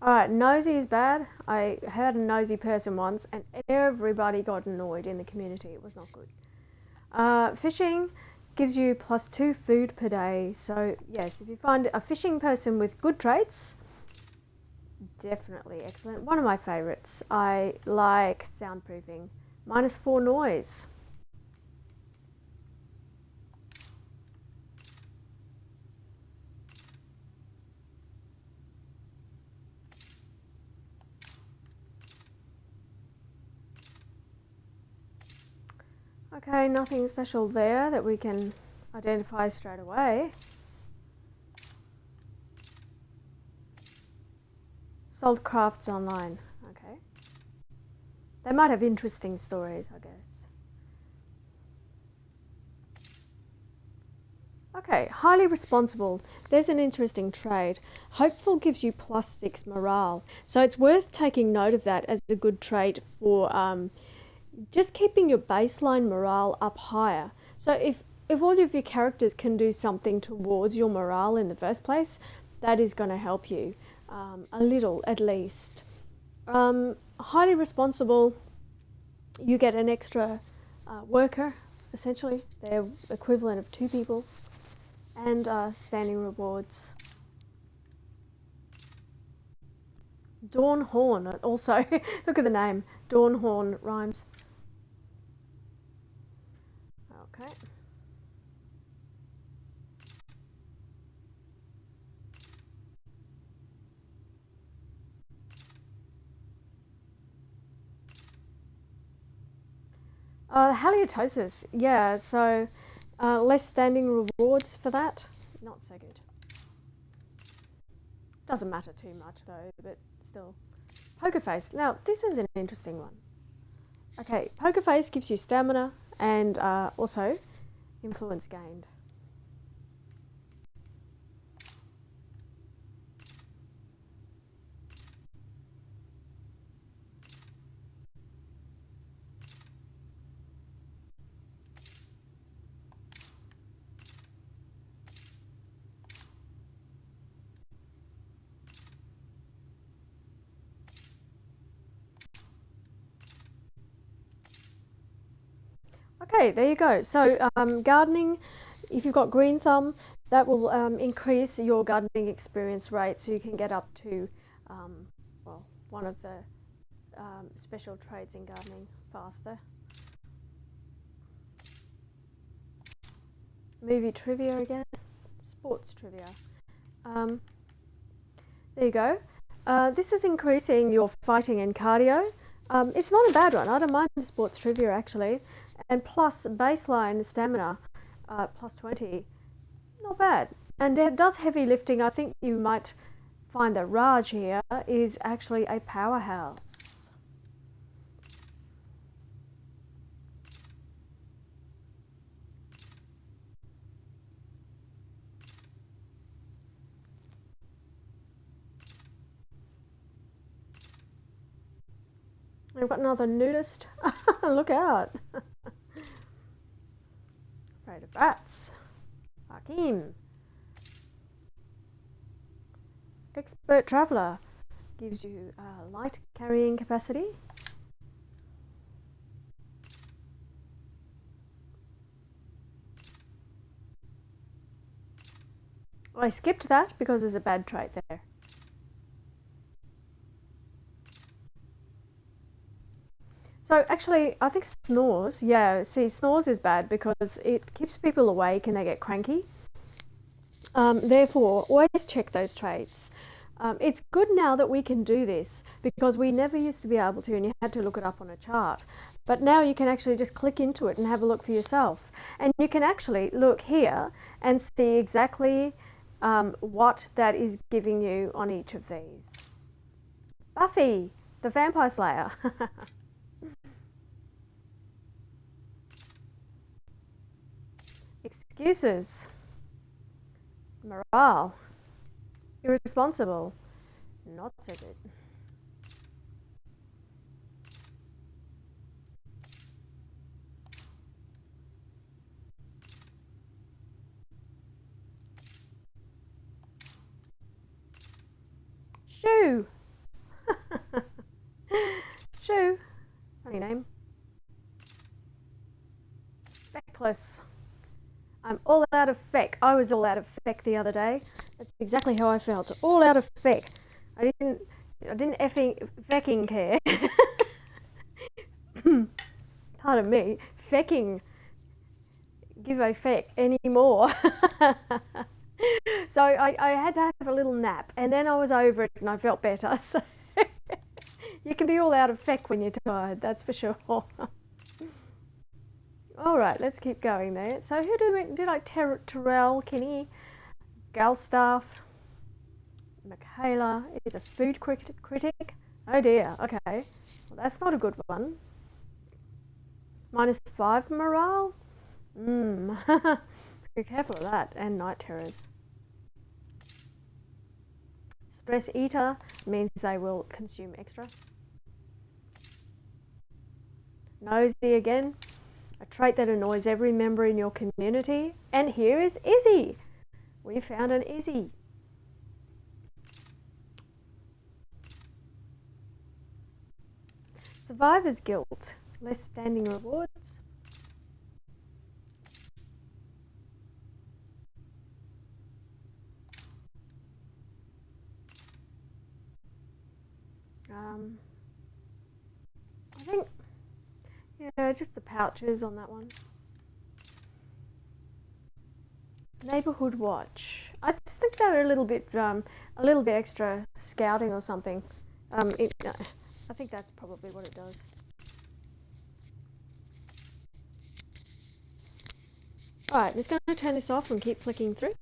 Alright, nosy is bad. I had a nosy person once and everybody got annoyed in the community. It was not good. Fishing gives you +2 food per day. So yes, if you find a fishing person with good traits, definitely excellent. One of my favorites. I like soundproofing. -4 noise. Okay, nothing special there that we can identify straight away. Sold crafts online. Okay. They might have interesting stories, I guess. Okay, highly responsible. There's an interesting trait. Hopeful gives you +6 morale. So it's worth taking note of that as a good trait for just keeping your baseline morale up higher. So if all of your characters can do something towards your morale in the first place, that is going to help you a little at least. Highly responsible, you get an extra worker, essentially. They're equivalent of 2 people. And standing rewards. Dawn Horn also. Look at the name. Dawn Horn rhymes. Okay. Halitosis. Yeah, so less standing rewards for that. Not so good. Doesn't matter too much though, but still. Poker Face. Now, this is an interesting one. Okay, Poker Face gives you stamina and also influence gained. Okay, there you go. So gardening, if you've got green thumb, that will increase your gardening experience rate so you can get up to, well, one of the special traits in gardening faster. Movie trivia again, sports trivia. There you go. This is increasing your fighting and cardio. It's not a bad one. I don't mind the sports trivia actually. And plus baseline stamina, plus 20. Not bad. And it does heavy lifting. I think you might find that Raj here is actually a powerhouse. We've got another nudist. Look out. Afraid of rats. Hakim. Expert traveller. Gives you light carrying capacity. I skipped that because there's a bad trait there. So actually, I think snores, yeah, see, snores is bad because it keeps people awake and they get cranky. Therefore, always check those traits. It's good now that we can do this because we never used to be able to and you had to look it up on a chart. But now you can actually just click into it and have a look for yourself. And you can actually look here and see exactly what that is giving you on each of these. Buffy, the Vampire Slayer. Excuses. Morale. Irresponsible. Not so good. Shoo. Shoo. Funny name. Feckless. I'm all out of feck. I was all out of feck the other day. That's exactly how I felt. All out of feck. I didn't effing fecking care. Pardon me. Fecking. Give a feck anymore. So I had to have a little nap and then I was over it and I felt better. So you can be all out of feck when you're tired, that's for sure. All right, let's keep going there. So who did I? Terrell, Kinney, Galstaff, Michaela is a food critic. Oh dear, okay. Well, that's not a good one. -5 morale? Be careful of that. And night terrors. Stress eater means they will consume extra. Nosy again. A trait that annoys every member in your community. And here is Izzy. We found an Izzy. Survivor's guilt. Less standing rewards. I think, yeah, just the pouches on that one. Neighborhood watch. I just think they're a little bit extra scouting or something. I think that's probably what it does. All right, I'm just going to turn this off and keep flicking through.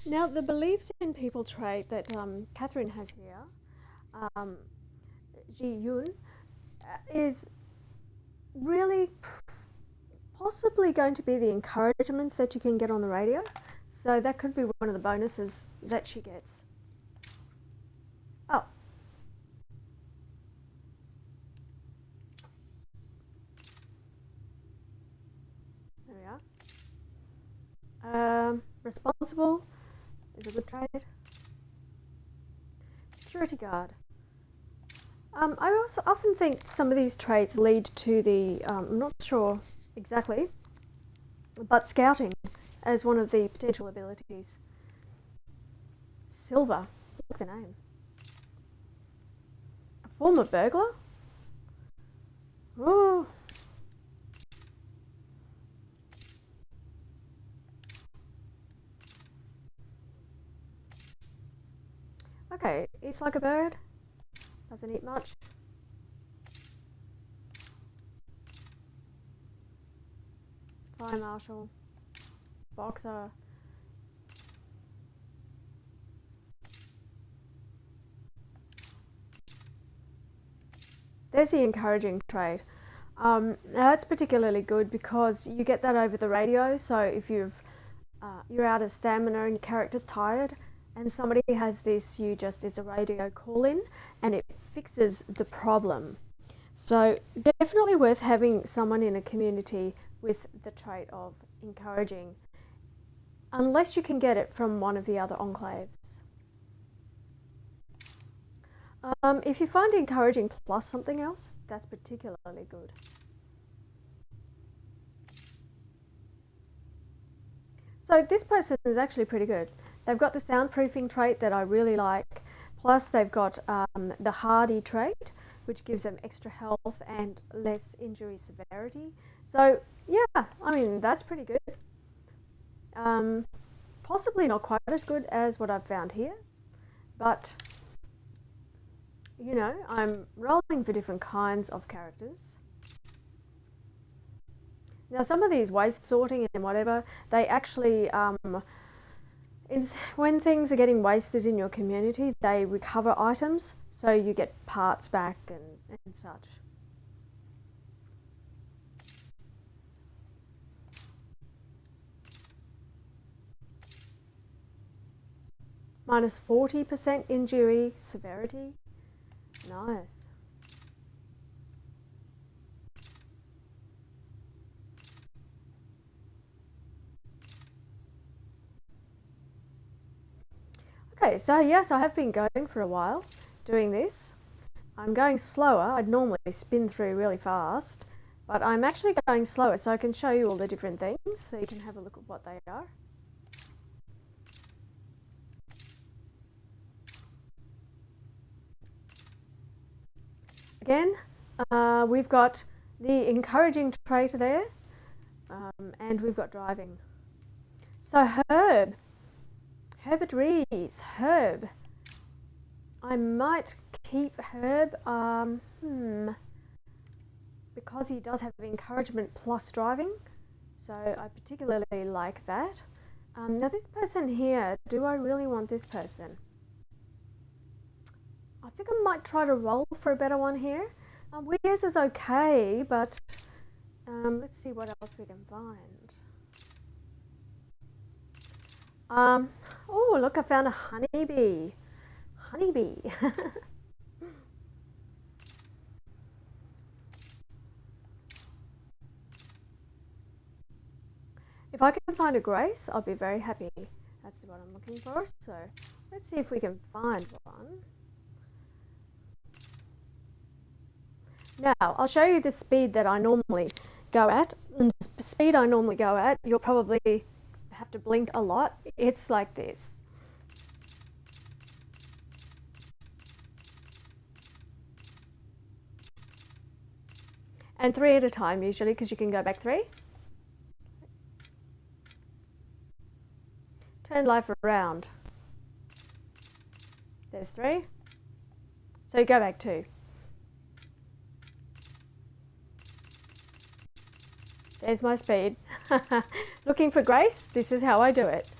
Now, the believed in people trait that Catherine has here, um, Ji Yun, is really possibly going to be the encouragement that you can get on the radio. So that could be one of the bonuses that she gets. Oh. There we are. Responsible is a good trait. Security guard. I also often think some of these traits lead to the, I'm not sure exactly, but scouting as one of the potential abilities. Silver, look at the name. A former burglar? Oh. Okay, eats like a bird, doesn't eat much. Fire marshal, boxer. There's the encouraging trait. Now that's particularly good because you get that over the radio. So if you're out of stamina and your character's tired, and somebody has this, it's a radio call in, and it fixes the problem. So definitely worth having someone in a community with the trait of encouraging, unless you can get it from one of the other enclaves. If you find encouraging plus something else, that's particularly good. So this person is actually pretty good. They've got the soundproofing trait that I really like, plus they've got the hardy trait, which gives them extra health and less injury severity. So yeah, I mean, that's pretty good. Possibly not quite as good as what I've found here, but you know, I'm rolling for different kinds of characters. Now some of these waste sorting and whatever, they actually, when things are getting wasted in your community, they recover items, so you get parts back and such. Minus 40% injury severity. Nice. Okay, so yes, I have been going for a while doing this. I'm going slower. I'd normally spin through really fast, but I'm actually going slower so I can show you all the different things so you can have a look at what they are. Again, we've got the encouraging trait there, and we've got driving. So Herbert Rees, Herb. I might keep Herb, because he does have encouragement plus driving, so I particularly like that. Now this person here, do I really want this person? I think I might try to roll for a better one here. Weir's is okay, but let's see what else we can find. Oh, look, I found a honeybee. Honeybee. If I can find a Grace, I'll be very happy. That's what I'm looking for. So let's see if we can find one. Now, I'll show you the speed that I normally go at. And the speed I normally go at, you'll probably have to blink a lot. It's like this. And 3 at a time usually, because you can go back 3. Turn life around. There's 3. So you go back 2. There's my speed. Looking for Grace, this is how I do it.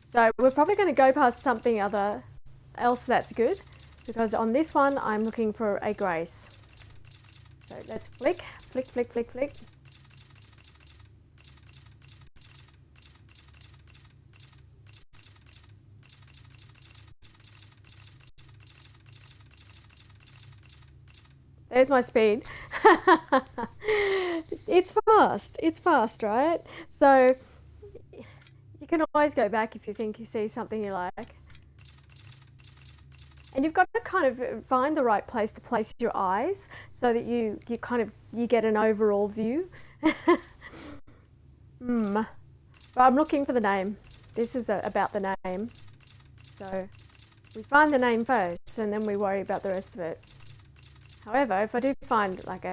So we're probably going to go past something else that's good, because on this one I'm looking for a Grace. So let's flick, flick, flick, flick, flick. There's my speed. It's fast, right? So you can always go back if you think you see something you like. And you've got to kind of find the right place to place your eyes so that you get an overall view. But I'm looking for the name. This is about the name. So we find the name first and then we worry about the rest of it. However, if I do find like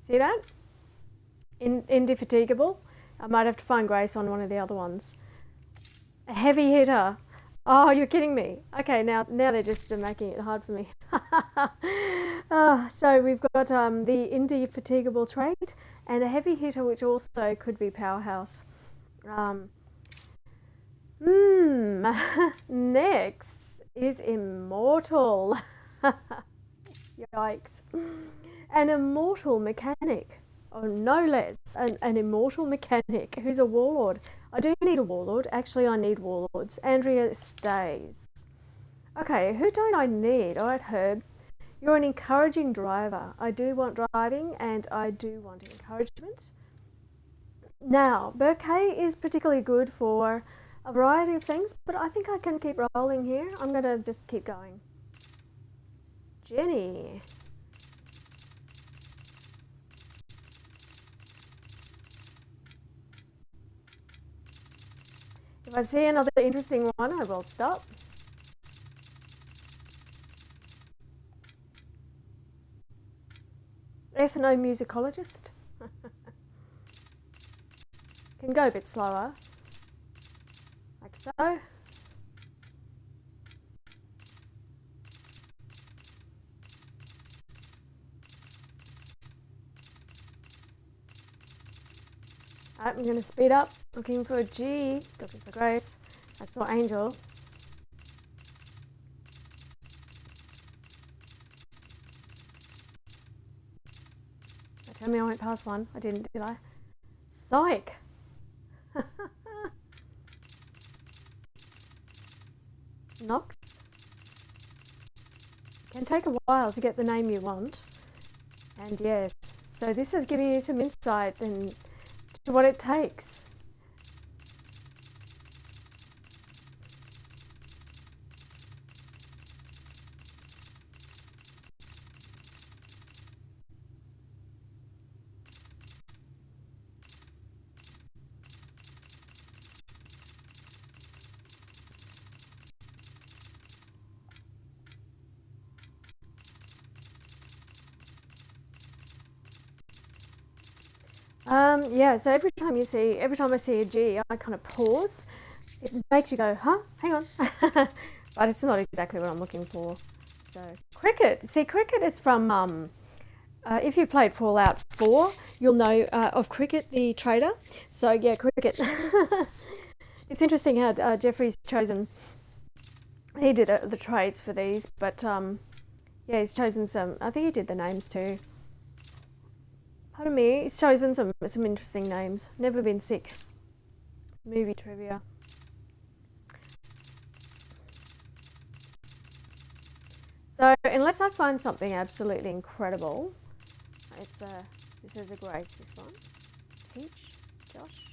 see that? Indefatigable, I might have to find Grace on one of the other ones. A heavy hitter. Oh, you're kidding me. Okay, now they're just making it hard for me. So we've got the indefatigable trait and a heavy hitter, which also could be powerhouse. Next is immortal. Yikes. An immortal mechanic. Oh, no less. An immortal mechanic who's a warlord. I do need a warlord. Actually, I need warlords. Andrea stays. Okay, who don't I need? All right, Herb. You're an encouraging driver. I do want driving and I do want encouragement. Now, Decay is particularly good for a variety of things, but I think I can keep rolling here. I'm going to just keep going. Jenny. If I see another interesting one, I will stop. Ethnomusicologist. Can go a bit slower. Like so. I'm going to speed up, looking for a G, looking for Grace. I saw Angel. Tell me I went past one. I didn't, did I? Psych! Nox. Can take a while to get the name you want. And yes, so this is giving you some insight into what it takes. Yeah, so every time I see a G, I kind of pause. It makes you go, huh? Hang on. But it's not exactly what I'm looking for. So, cricket. See, cricket is from, if you played Fallout 4, you'll know of Cricket, the trader. So, yeah, cricket. It's interesting how Jeffrey's chosen, he did the traits for these, but yeah, he's chosen some, I think he did the names too. Pardon me, he's chosen some interesting names. Never been sick. Movie trivia. So unless I find something absolutely incredible, it's this is a Grace, this one. Teach, Josh.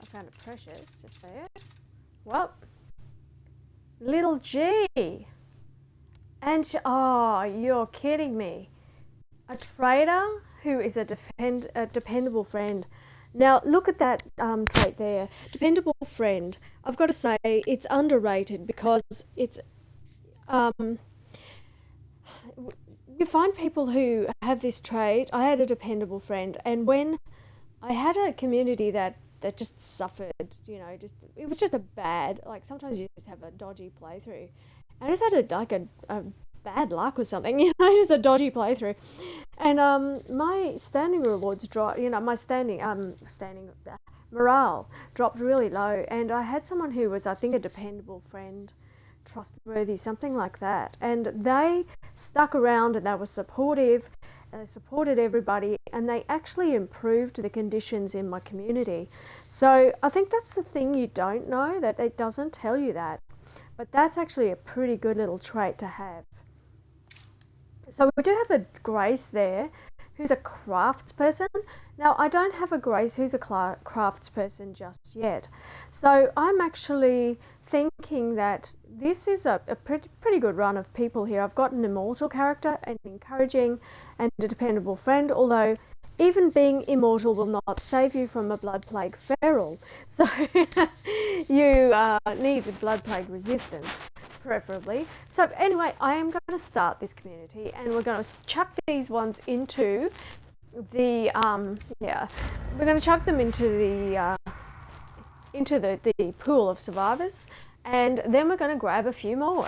I found it precious just there. Well, little G. And oh, you're kidding me. A trader who is a dependable friend. Now, look at that trait there. Dependable friend. I've got to say, it's underrated because it's... you find people who have this trait. I had a dependable friend, and when I had a community that just suffered, you know, it was just a bad... Like, sometimes you just have a dodgy playthrough. And I just had a bad luck or something, just a dodgy playthrough. And my standing rewards dropped, my morale dropped really low. And I had someone who was, I think, a dependable friend, trustworthy, something like that. And they stuck around and they were supportive. And they supported everybody, and they actually improved the conditions in my community. So I think that's the thing you don't know, that it doesn't tell you that. But that's actually a pretty good little trait to have. So we do have a Grace there, who's a craftsperson. Now, I don't have a Grace who's a craftsperson just yet. So I'm actually thinking that this is a pretty good run of people here. I've got an immortal character, an encouraging and a dependable friend, although even being immortal will not save you from a blood plague feral. So you need blood plague resistance, preferably. So anyway, I am going to start this community, and we're going to chuck these ones into the we're going to chuck them into the pool of survivors, and then we're going to grab a few more.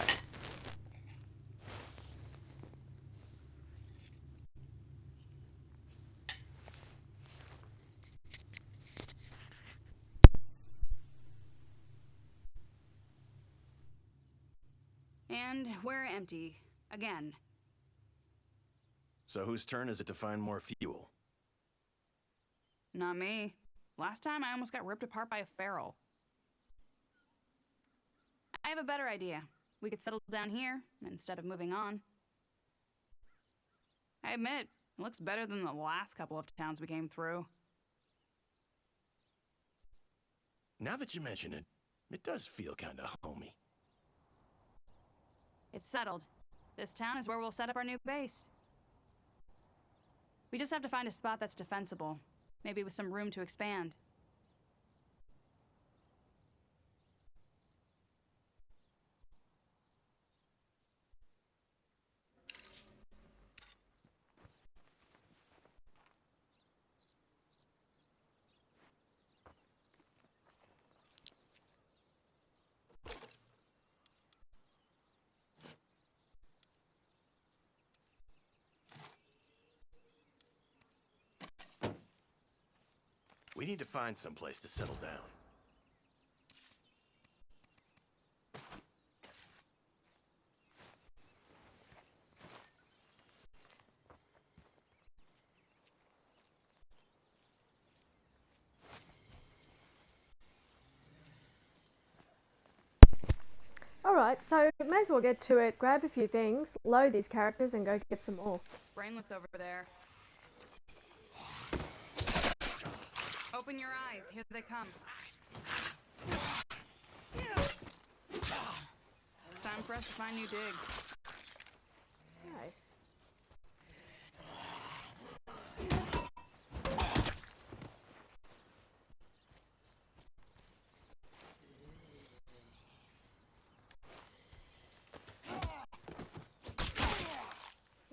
And we're empty. Again. So whose turn is it to find more fuel? Not me. Last time I almost got ripped apart by a feral. I have a better idea. We could settle down here instead of moving on. I admit, it looks better than the last couple of towns we came through. Now that you mention it, it does feel kinda homey. It's settled. This town is where we'll set up our new base. We just have to find a spot that's defensible, maybe with some room to expand. We need to find some place to settle down. Alright, so may as well get to it, grab a few things, load these characters, and go get some more. Brainless over there. Open your eyes, here they come. Time for us to find new digs. Okay.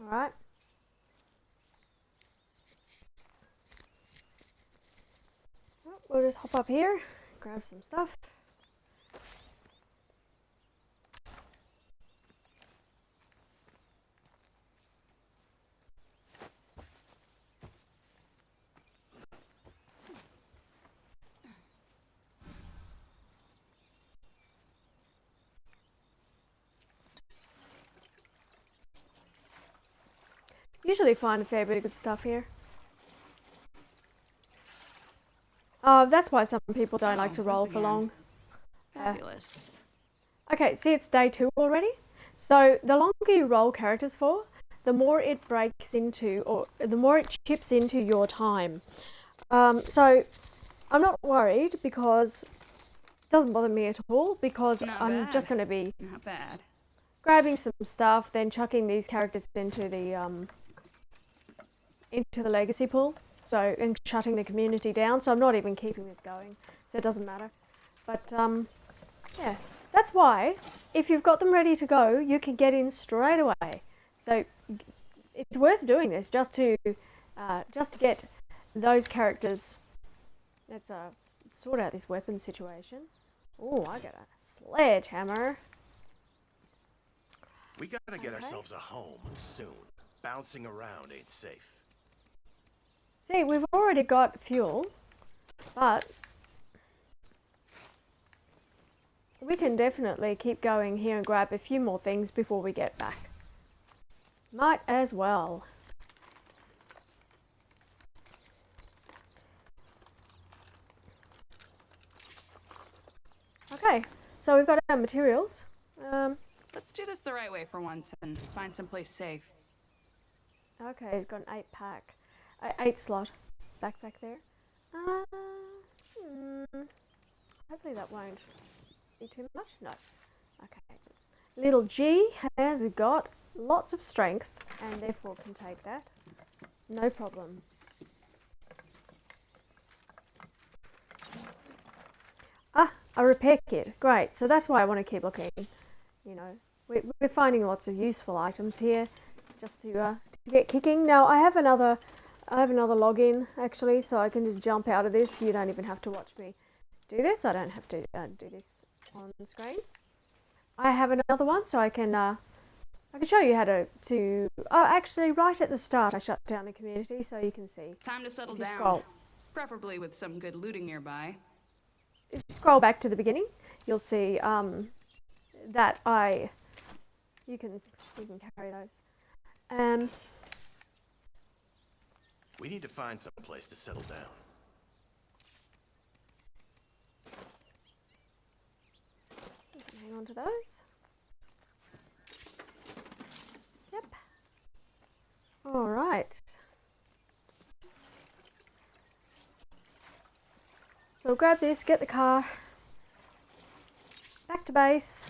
Alright. We'll just hop up here, grab some stuff. Usually find a fair bit of good stuff here. That's why some people don't like to roll for long. Fabulous. Okay, see, it's day 2 already. So the longer you roll characters for, the more it breaks into, or the more it chips into your time. So I'm not worried, because it doesn't bother me at all, because I'm just going to be Not bad. grabbing some stuff, then chucking these characters into the legacy pool. So, and shutting the community down, so I'm not even keeping this going, so it doesn't matter. But, yeah, that's why, if you've got them ready to go, you can get in straight away. So, it's worth doing this, just to get those characters. Let's sort out this weapon situation. Oh, I got a sledgehammer. We gotta get Okay. ourselves a home soon. Bouncing around ain't safe. See, we've already got fuel, but we can definitely keep going here and grab a few more things before we get back. Might as well. Okay, so we've got our materials. Let's do this the right way for once and find someplace safe. Okay, it's got an 8-pack, 8-slot backpack there. Hopefully that won't be too much. No. Okay. Little G has got lots of strength and therefore can take that. No problem. Ah, a repair kit. Great. So that's why I want to keep looking. You know, we're finding lots of useful items here, just to get kicking. Now I have another login actually, so I can just jump out of this. You don't even have to watch me do this. I don't have to do this on the screen. I have another one, so I can show you how to. Oh, actually, right at the start, I shut down the community, so you can see. Time to settle If you down. scroll. Preferably with some good looting nearby. If you scroll back to the beginning, you'll see that you can carry those. We need to find some place to settle down. Hang on to those. Yep. All right. So grab this, get the car, back to base.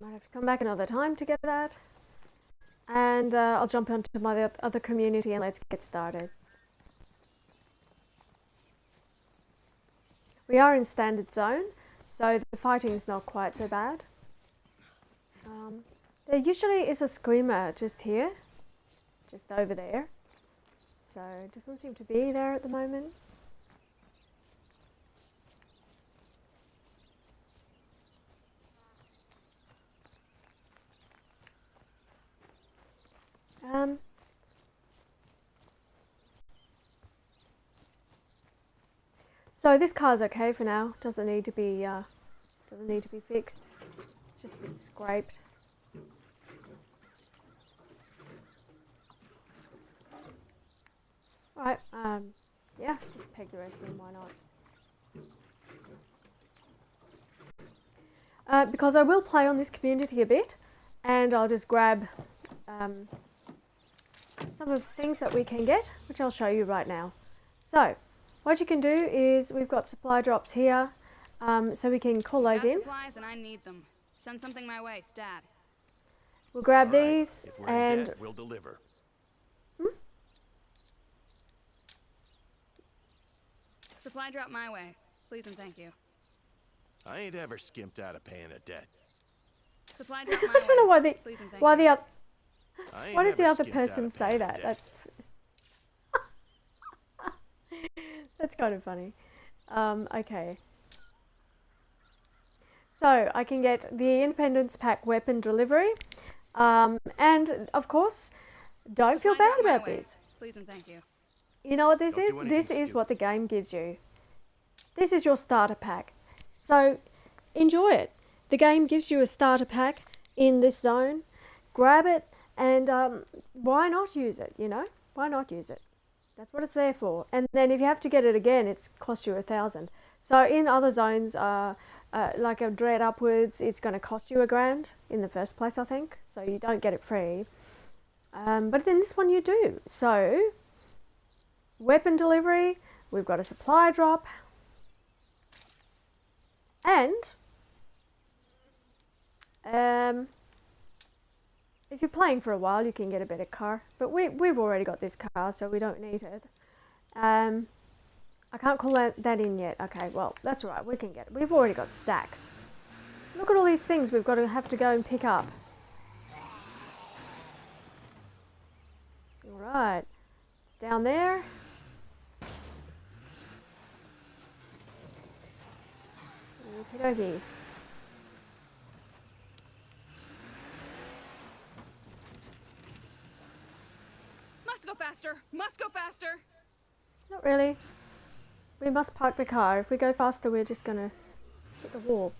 Might have to come back another time to get that. And I'll jump onto my other community and let's get started. We are in standard zone, so the fighting is not quite so bad. There usually is a screamer just here, just over there. So it doesn't seem to be there at the moment. So this car's okay for now. Doesn't need to be fixed. It's just a bit scraped. Right. Yeah. Just peg the rest in. Why not? Because I will play on this community a bit, and I'll just grab some of the things that we can get, which I'll show you right now. So, what you can do is we've got supply drops here, so we can call those Got in. supplies and I need them. Send something my way, stat. We'll grab All right, these if we're in and debt, we'll deliver. Supply drop my way. Please and thank you. I ain't ever skimped out of paying a debt. Supply drop my way. I don't know Please and thank why you. the I ain't why does the never other skimped out person of say paying a that? debt. That's kind of funny. Okay. So I can get the Independence Pack weapon delivery, and of course, don't feel Supply bad drop my about way. this. Please and thank you. You know what this Don't is? do anything This is stupid. what the game gives you. This is your starter pack. So enjoy it. The game gives you a starter pack in this zone. Grab it and why not use it, you know? Why not use it? That's what it's there for. And then if you have to get it again, it's cost you 1,000. So in other zones, like a Dread upwards, it's going to cost you $1,000 in the first place, I think. So you don't get it free. But then this one you do. So weapon delivery, we've got a supply drop, and if you're playing for a while, you can get a better car. But we've already got this car, so we don't need it. I can't call that in yet. Okay, well, that's all right. We can get it. We've already got stacks. Look at all these things we've got to have to go and pick up. All right. It's down there. Okey-dokey. Must go faster! Must go faster! Not really. We must park the car. If we go faster, we're just gonna hit the wall.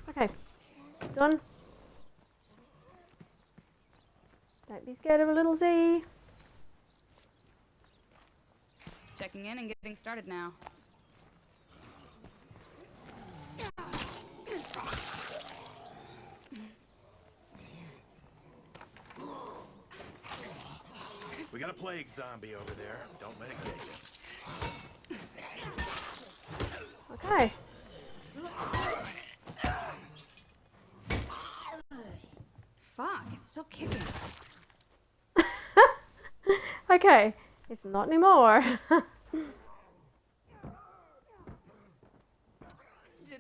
Okay. Done. Don't be scared of a little Z. Checking in and getting started now. We got a plague zombie over there. Don't let it get you. Okay. Fuck, it's still kicking. Okay. It's not anymore.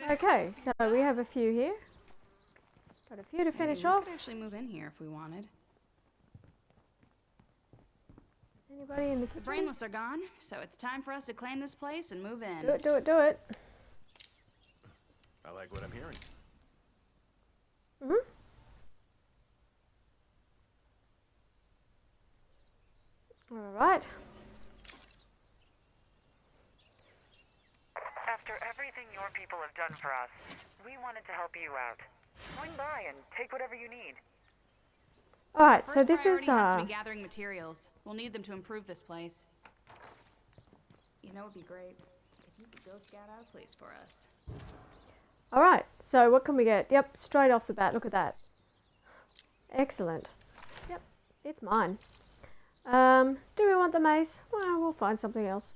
Okay, so we have a few here. Got a few to finish We off. could actually move in here if we wanted. Anybody in the The kitchen? brainless are gone, so it's time for us to claim this place and move in. Do it, do it, do it. I like what I'm hearing. Mm-hmm. Alright. After everything your people have done for us, we wanted to help you out. Swing by and take whatever you need. Alright, so First this is priority has to be gathering materials. We'll need them to improve this place. You know, it'd be great if you could go scout out a place for us. alright, so what can we get? Yep, straight off the bat, look at that. Excellent. Yep, it's mine. Do we want the mace? Well, we'll find something else.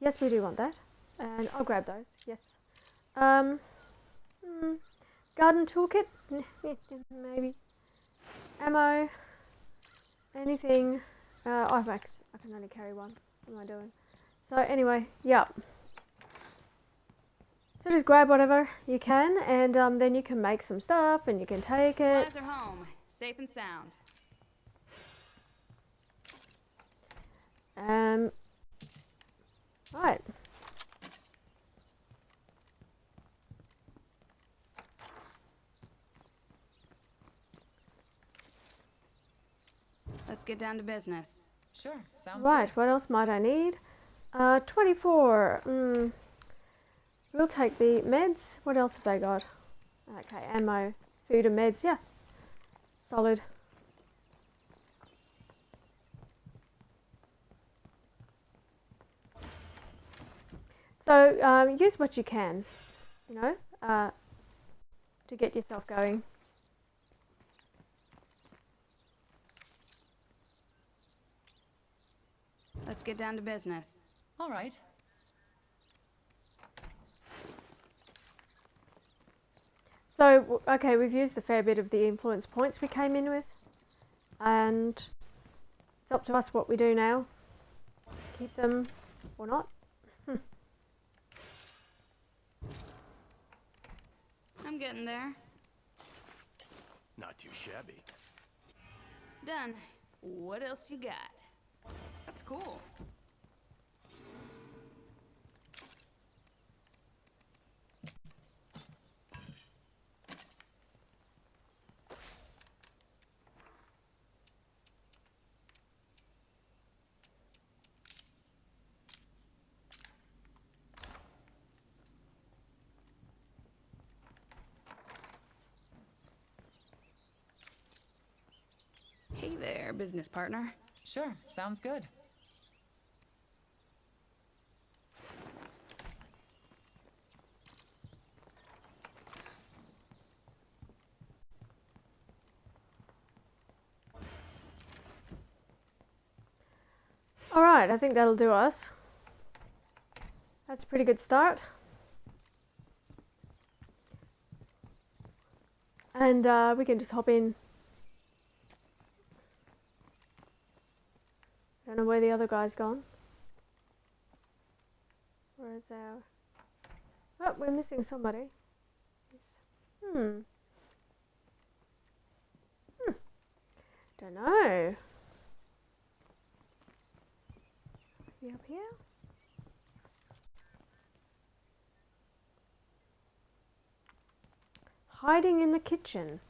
Yes, we do want that. And I'll grab those, yes. Garden toolkit? Maybe. Ammo. Anything. I can only carry one. What am I doing? So anyway, yep. So just grab whatever you can, and then you can make some stuff, and you can take it. Supplies are home, safe and sound. Right. Let's get down to business. Sure, sounds Right, good. what else might I need? 24. We'll take the meds. What else have they got? Okay, ammo, food and meds, yeah. Solid. So, use what you can, you know, to get yourself going. Let's get down to business. All right. So, okay, we've used a fair bit of the influence points we came in with, and it's up to us what we do now. Keep them or not. I'm getting there. Not too shabby. Done. What else you got? That's cool. Hey there, business partner. Sure, sounds good. Alright, I think that'll do us. That's a pretty good start. And we can just hop in. Don't know where the other guy's gone. Where's our... Oh, we're missing somebody. Don't know. You up here? Hiding in the kitchen.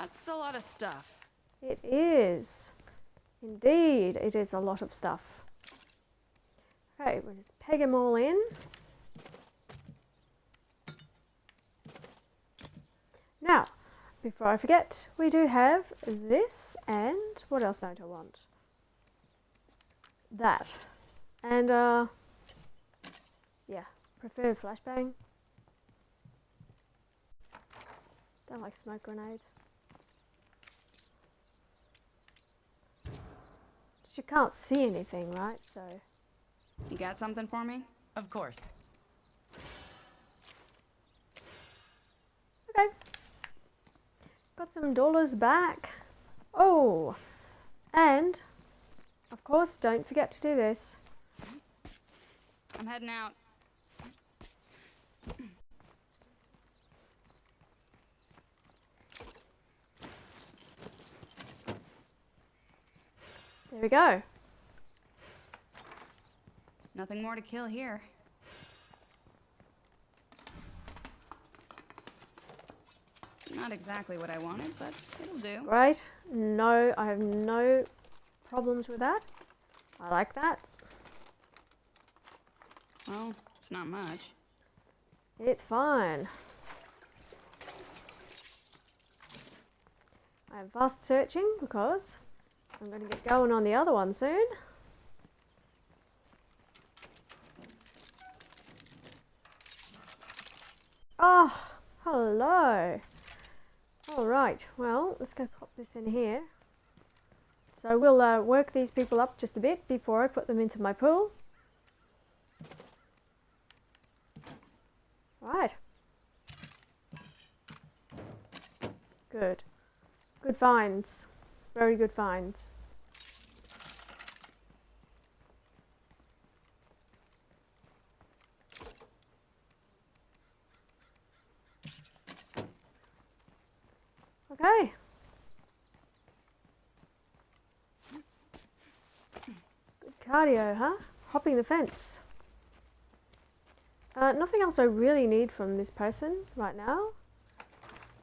That's a lot of stuff. It is. Indeed, it is a lot of stuff. Okay, we'll just peg them all in. Now, before I forget, we do have this, and what else don't I want? That. And, yeah, prefer flashbang. Don't like smoke grenades. You can't see anything, right? So, You got something for me? Of course. okay. Got some dollars back. Oh, and of course, don't forget to do this. I'm heading out. There we go. Nothing more to kill here. Not exactly what I wanted, but it'll do. Great. No, I have no problems with that. I like that. Well, it's not much. It's fine. I'm fast searching because I'm going to get going on the other one soon. Oh, hello. All right, well, let's go pop this in here. So we'll work these people up just a bit before I put them into my pool. Right. Good. Good finds. Very good finds. Okay. Good cardio, huh? Hopping the fence. Nothing else I really need from this person right now.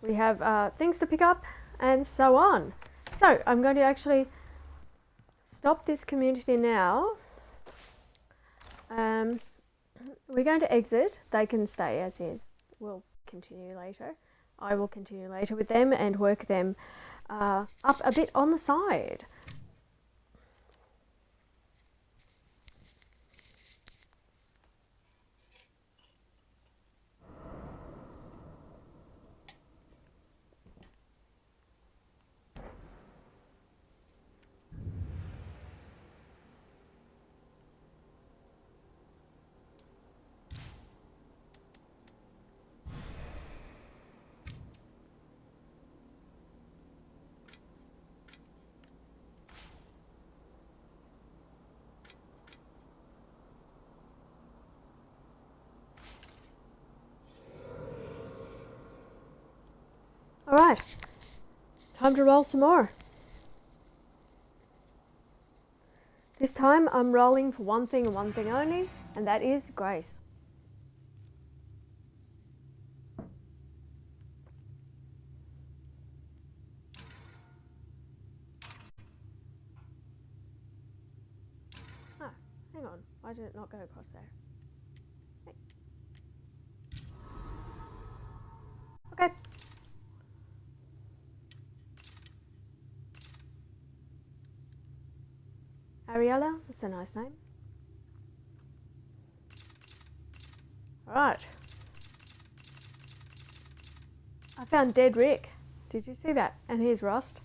We have things to pick up and so on. So I'm going to actually stop this community now. We're going to exit. They can stay as is. We'll continue later. I will continue later with them and work them up a bit on the side. Alright, time to roll some more. This time I'm rolling for one thing and one thing only, and that is Grace. Oh, hang on, why did it not go across there? Hey. Okay. Ariella, that's a nice name. Alright. I found dead Rick. Did you see that? And here's Rust.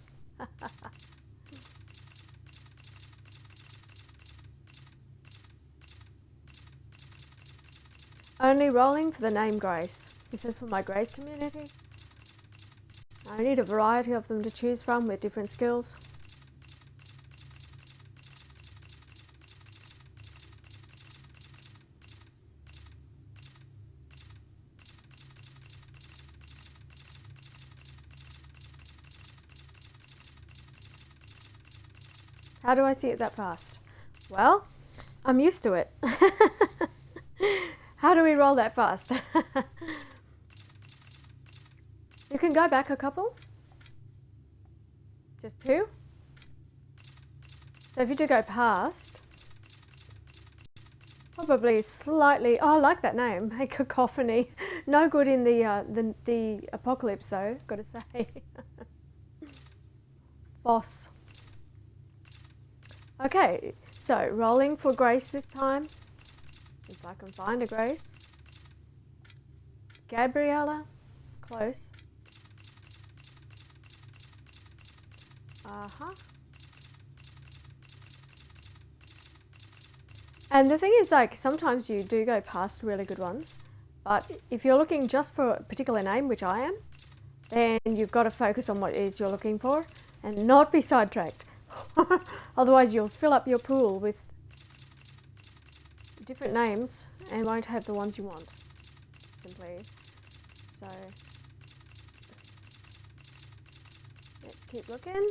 Only rolling for the name Grace. This is for my Grace community. I need a variety of them to choose from with different skills. How do I see it that fast? Well, I'm used to it. How do we roll that fast? You can go back a couple. Just 2? So if you do go past, probably slightly. Oh, I like that name. Hey, cacophony. No good in the apocalypse though. Got to say. Boss. Okay, so rolling for Grace this time. If I can find a Grace. Gabriella, close. And the thing is, like, sometimes you do go past really good ones, but if you're looking just for a particular name, which I am, then you've got to focus on what it is you're looking for and not be sidetracked. Otherwise you'll fill up your pool with different names and won't have the ones you want, simply. So let's keep looking.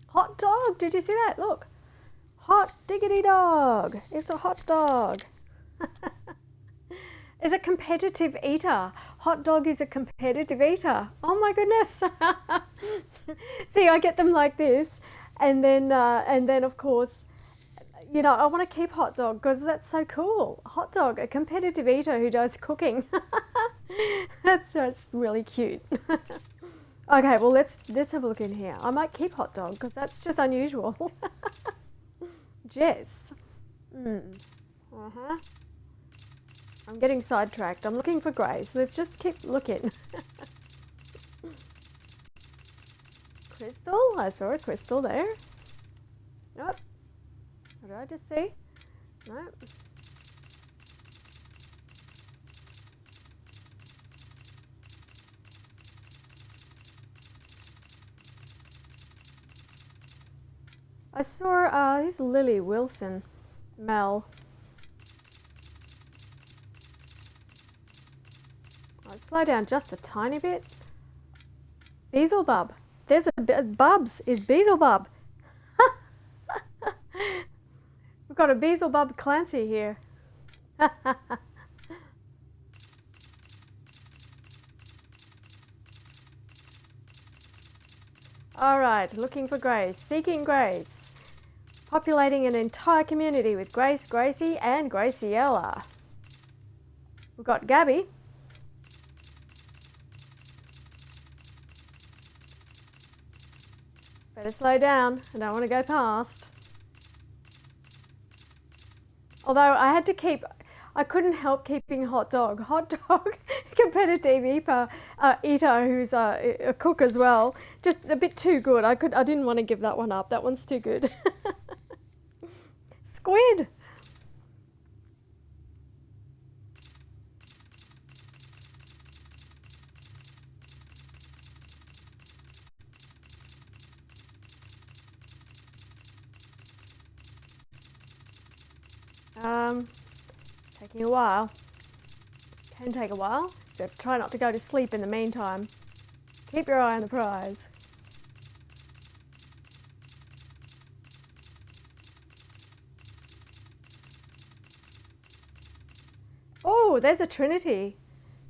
Hot dog, did you see that? Look, hot diggity dog. It's a hot dog. It's a competitive eater. Hot dog is a competitive eater. Oh my goodness. See, I get them like this, and then of course, you know, I want to keep hot dog because that's so cool. Hot dog, a competitive eater who does cooking. That's really cute. Okay, well let's have a look in here. I might keep hot dog because that's just unusual. Jess. I'm getting sidetracked. I'm looking for Grace. Let's just keep looking. Crystal? I saw a crystal there. Nope. What did I just see? Nope. I saw, here's Lily Wilson. Mel. I'll slow down just a tiny bit. Beelzebub. There's a Bubs is Beelzebub. We've got a Beelzebub Clancy here. Alright, looking for Grace, seeking Grace. Populating an entire community with Grace, Gracie and Graciella. We've got Gabby. Better slow down, I don't want to go past. Although I couldn't help keeping hot dog, competitive eater who's a cook as well. Just a bit too good. I didn't want to give that one up. That one's too good. Squid. Taking a while. Can take a while, but try not to go to sleep in the meantime. Keep your eye on the prize. Oh, there's a Trinity.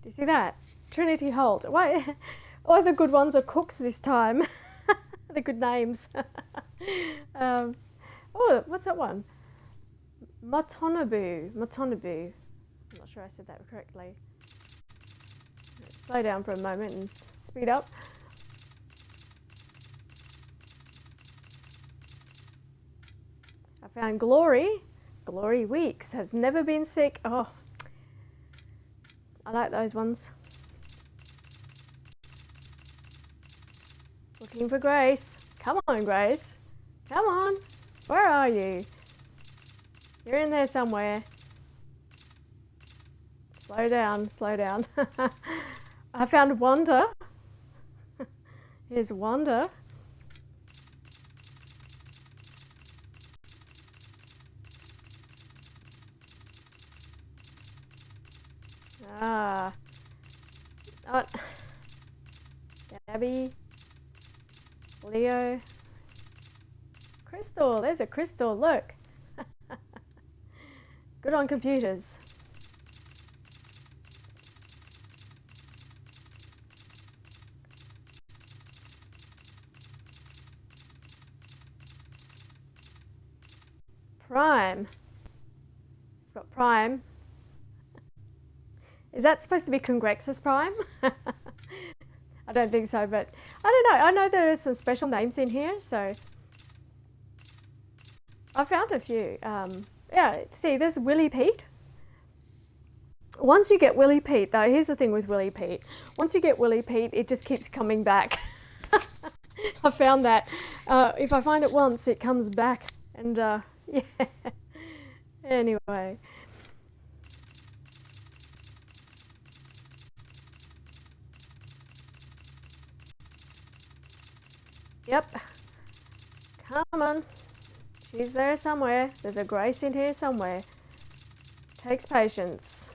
Do you see that? Trinity Holt. Why? All the good ones are cooks this time. The good names. Oh, what's that one? Matonabu. I'm not sure I said that correctly. Let's slow down for a moment and speed up. I found Glory. Glory Weeks has never been sick. Oh, I like those ones. Looking for Grace. Come on, Grace. Come on. Where are you? You're in there somewhere. Slow down, slow down. I found Wanda. Here's Wanda. Ah. Oh. Gabby. Leo. Crystal. There's a crystal. Look. Good on computers. Prime. We've got Prime. Is that supposed to be Congrexus Prime? I don't think so, but I don't know. I know there are some special names in here, so I found a few. Yeah, see, there's Willie Pete. Once you get Willie Pete, though, here's the thing with Willie Pete. Once you get Willie Pete, it just keeps coming back. I found that. If I find it once, it comes back. And, yeah. Anyway. Yep. Come on. She's there somewhere. There's a Grace in here somewhere. Takes patience.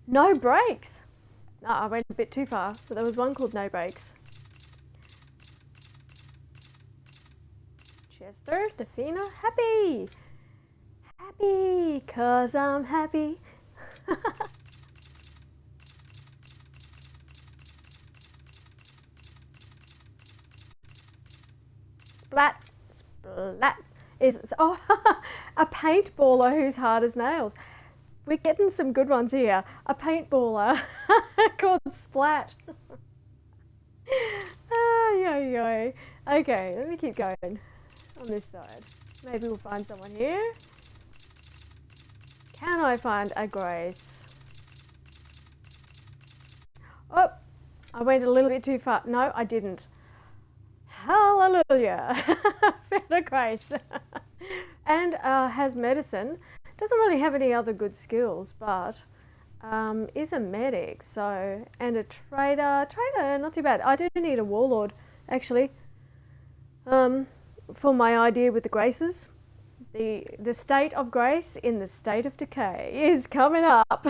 No brakes. Oh, I went a bit too far, but there was one called No Brakes. Chester, Defina, happy. Happy, 'cause I'm happy. Splat, splat is, oh, a paintballer who's hard as nails. We're getting some good ones here. A paintballer called Splat. Yo. Okay, let me keep going on this side. Maybe we'll find someone here. Can I find a Grace? Oh, I went a little bit too far. No, I didn't. Hallelujah. Found a Grace. And has medicine. Doesn't really have any other good skills, but is a medic, so, and a trader. Trader, not too bad. I do need a warlord, actually, for my idea with the Graces. The state of Grace in the state of Decay is coming up.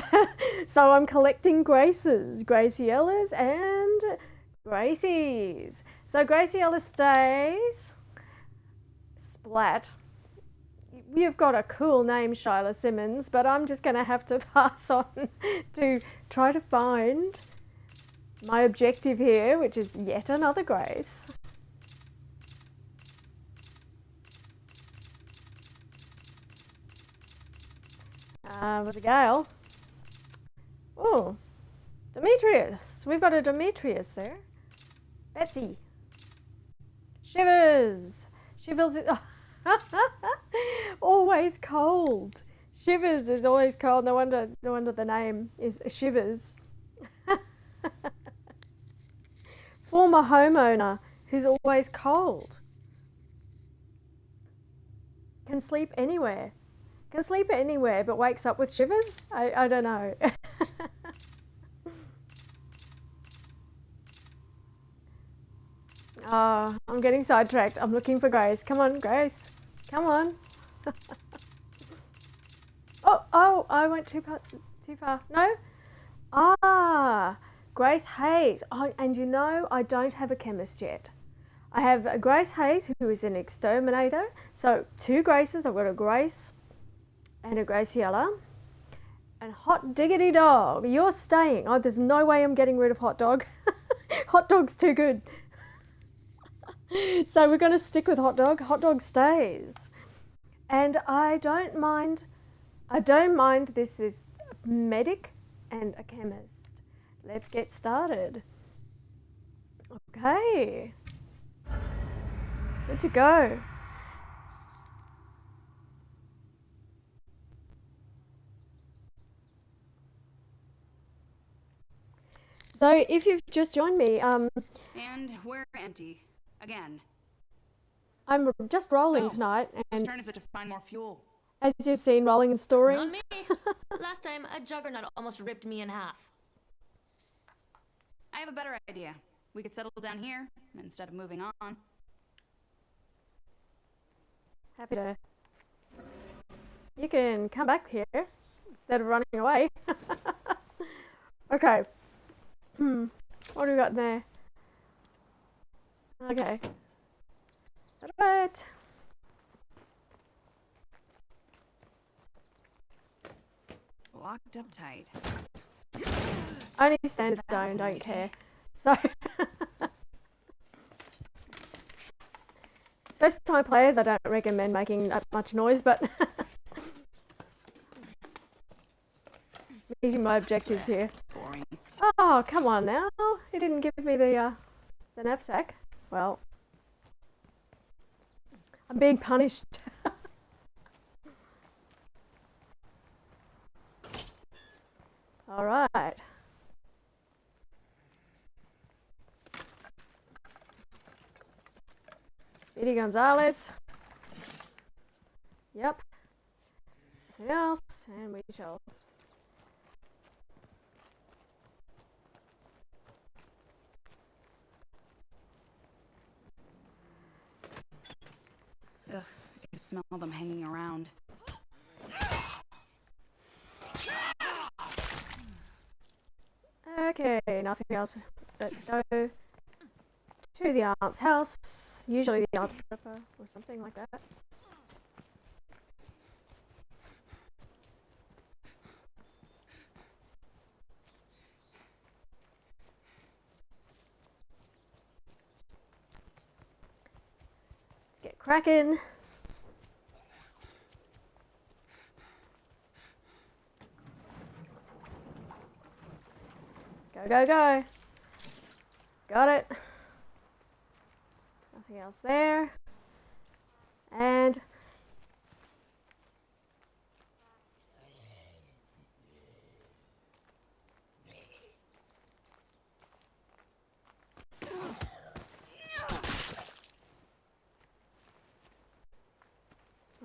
So I'm collecting Graces, Graciellas and Gracies. So Graciella stays. Splat. You've got a cool name, Shyla Simmons, but I'm just going to have to pass on to try to find my objective here, which is yet another Grace. Was a Gale. Oh, Demetrius. We've got a Demetrius there. Betsy. Shivers. Shivers. Always cold. Shivers is always cold. No wonder the name is Shivers. Former homeowner who's always cold. Can sleep anywhere. Can sleep anywhere but wakes up with shivers? I don't know. Oh, I'm getting sidetracked. I'm looking for Grace. Come on, Grace. Come on. Oh, I went too far. No? Ah, Grace Hayes. Oh, and you know, I don't have a chemist yet. I have a Grace Hayes who is an exterminator. So 2 Graces. I've got a Grace and a Graciella. And Hot Diggity Dog. You're staying. Oh, there's no way I'm getting rid of Hot Dog. Hot Dog's too good. So we're going to stick with Hot Dog. Hot Dog stays. And I don't mind this is a medic and a chemist. Let's get started. Okay. Good to go. So if you've just joined me, And we're empty. Again. I'm just rolling So, tonight, Whose and turn is it to find more fuel? as you've seen, rolling and storing. Not me. Last time, a juggernaut almost ripped me in half. I have a better idea. We could settle down here instead of moving on. Happy to. You can come back here instead of running away. Okay. What do we got there? Okay. Alright. Locked up tight. Only standard zone, don't care. So First time players, I don't recommend making that much noise, but meeting my objectives here. Boring. Oh, come on now. He didn't give me the knapsack. Well, I'm being punished. All right. Speedy Gonzalez. Yep. Nothing else, and we shall. Ugh, I can smell them hanging around. Okay, nothing else. Let's go to the aunt's house. Usually the aunt's prepper or something like that. Let's get cracking. Go, go, go. Got it. Nothing else there. And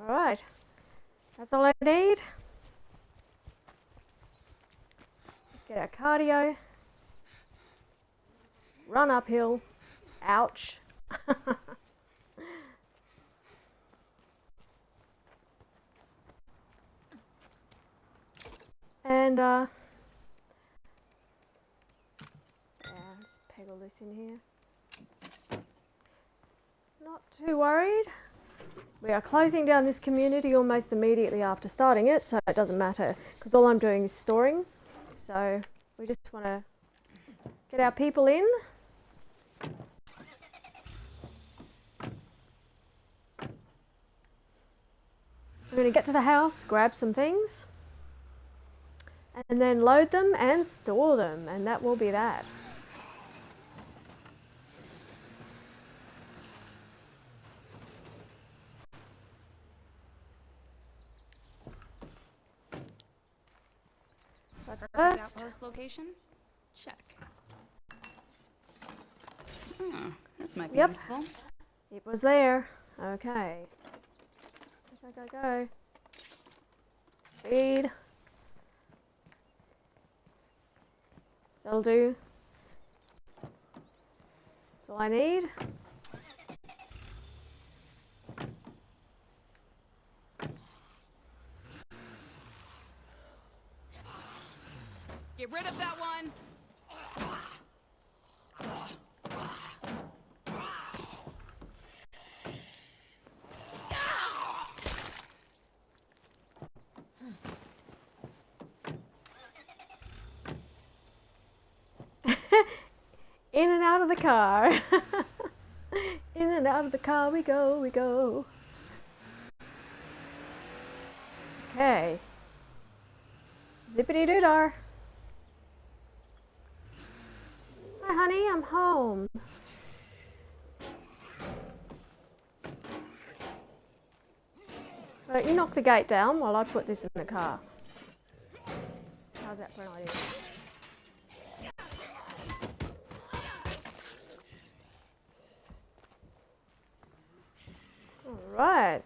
all right. That's all I need. Let's get our cardio. Run uphill. Ouch. And yeah, just peg all this in here. Not too worried. We are closing down this community almost immediately after starting it, so it doesn't matter because all I'm doing is storing. So we just want to get our people in. We're going to get to the house, grab some things, and then load them and store them, and that will be that. But first, Outpost location? Check. Hmm, this might be Yep. useful. it was there. Okay. Go, go, go. Speed. That'll do. That's all I need. Get rid of that one! In and out of the car. In and out of the car we go, we go. Okay. Zippity doo dar. Hi honey, I'm home. Right, you knock the gate down while I put this in the car. How's that for an idea? Alright.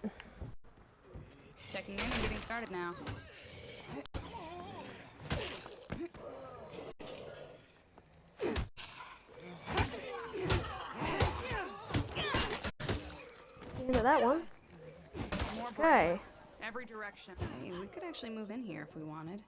Checking in and getting started now. Into that one. More Okay. brightness. Every direction. Hey, we could actually move in here if we wanted.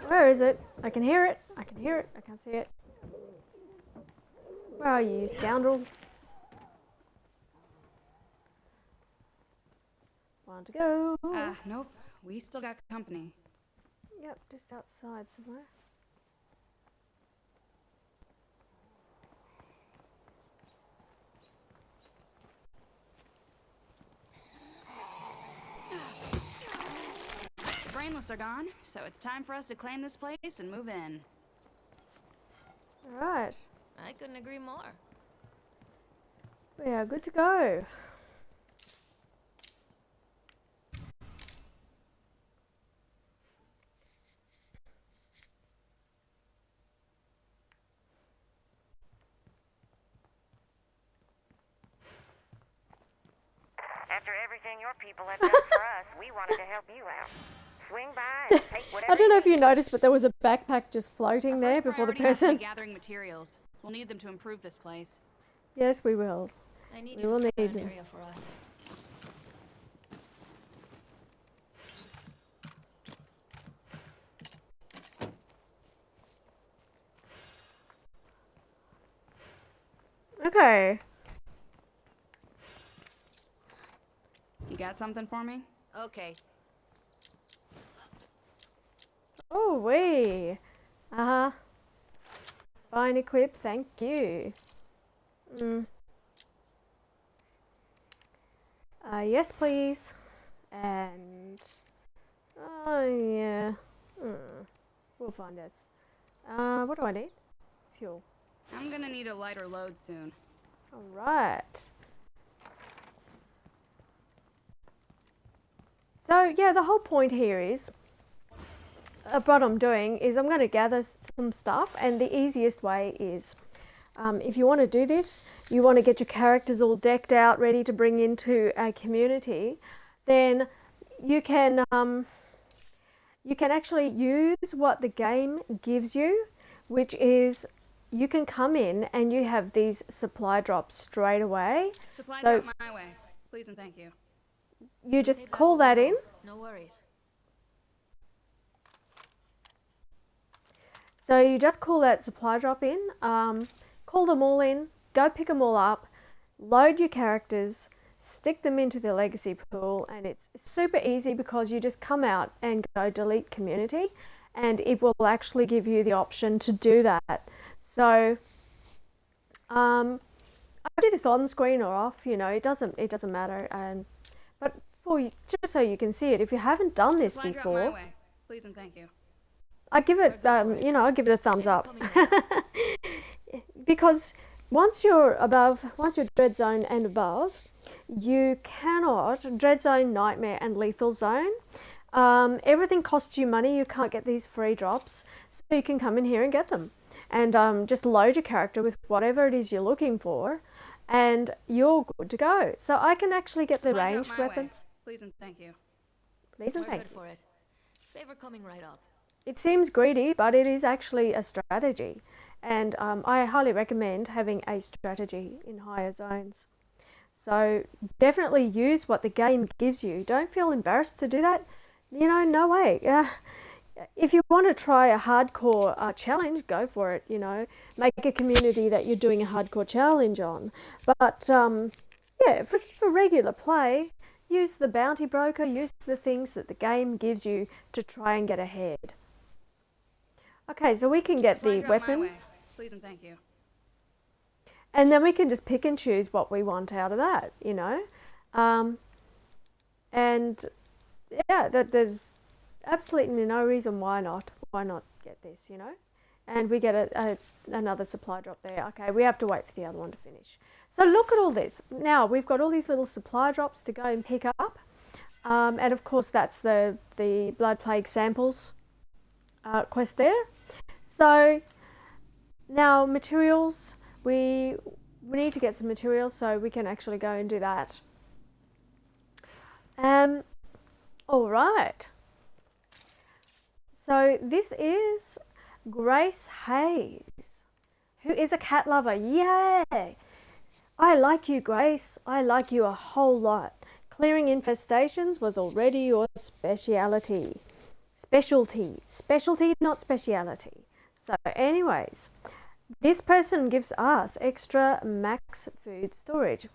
Where is it? I can hear it. I can hear it. I can't see it. Where are you, scoundrel? Want to go? Nope. we still got company. Yep, just outside somewhere. The brainless are gone, so it's time for us to claim this place and move in. Alright, I couldn't agree more. we are good to go. After everything your people have done for us, we wanted to help you out. Swing by and take whatever I don't know if you you noticed, but there was a backpack just floating there First before the priority has to be person. gathering materials. We'll need them to improve this place. Yes, we will. I need We you will to spare need an them. area for us. Okay. You got something for me? Okay. Oh, wee. Uh-huh. Fine equip, thank you. Yes, please. And... oh, yeah. We'll find this. What do I need? Fuel. I'm gonna need a lighter load soon. Alright. So, yeah, the whole point here is, what I'm doing is I'm going to gather some stuff, and the easiest way is, if you want to do this, you want to get your characters all decked out, ready to bring into a community, then you can actually use what the game gives you, which is you can come in and you have these supply drops straight away. Supply So- drop my way. Please and thank you. You just call that in. No worries. So you just call that supply drop in, call them all in, go pick them all up, load your characters, stick them into the legacy pool, and it's super easy because you just come out and go delete community, and it will actually give you the option to do that. So I do this on screen or off, you know, it doesn't matter. But for you, just so you can see it, if you haven't done this Supply drop my before, way. Please and thank you. I give it, I give it a thumbs up. Because once you're Dread Zone and above, you cannot, Dread Zone, Nightmare and Lethal Zone, everything costs you money. You can't get these free drops, so you can come in here and get them. And just load your character with whatever it is you're looking for, and you're good to go. So I can actually get the Supply drop ranged my way. weapons. Please and thank you. Please and We're thank good you. for it. Favor coming right up. It seems greedy, but it is actually a strategy. And I highly recommend having a strategy in higher zones. So definitely use what the game gives you. Don't feel embarrassed to do that. You know, no way. If you want to try a hardcore challenge, go for it. You know, make a community that you're doing a hardcore challenge on. But yeah, for regular play, use the bounty broker, use the things that the game gives you to try and get ahead. Okay, so we can get Supply the drop my way. weapons, Please and thank you. and then we can just pick and choose what we want out of that, you know. And yeah, there's absolutely no reason why not get this, you know. And we get another supply drop there. Okay, we have to wait for the other one to finish. So look at all this. Now we've got all these little supply drops to go and pick up. And of course that's the Blood Plague samples quest there. So now materials, we need to get some materials so we can actually go and do that. All right. So this is Grace Hayes, who is a cat lover. Yay! I like you, Grace. I like you a whole lot. Clearing infestations was already your specialty. Specialty, not speciality. So anyways, this person gives us extra max food storage.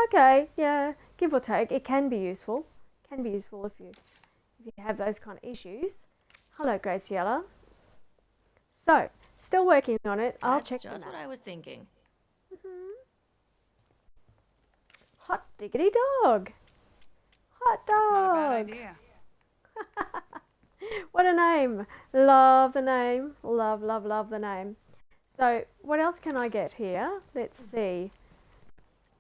Okay, yeah, give or take. It can be useful. Can be useful if you if you have those kind of issues. Hello, Graciella. So, still working on it. I'll That's check the just what map. I was thinking. Hot diggity dog. Hot It's not a bad dog. idea. What a name. Love the name. Love, love, love the name. So, what else can I get here? Let's see.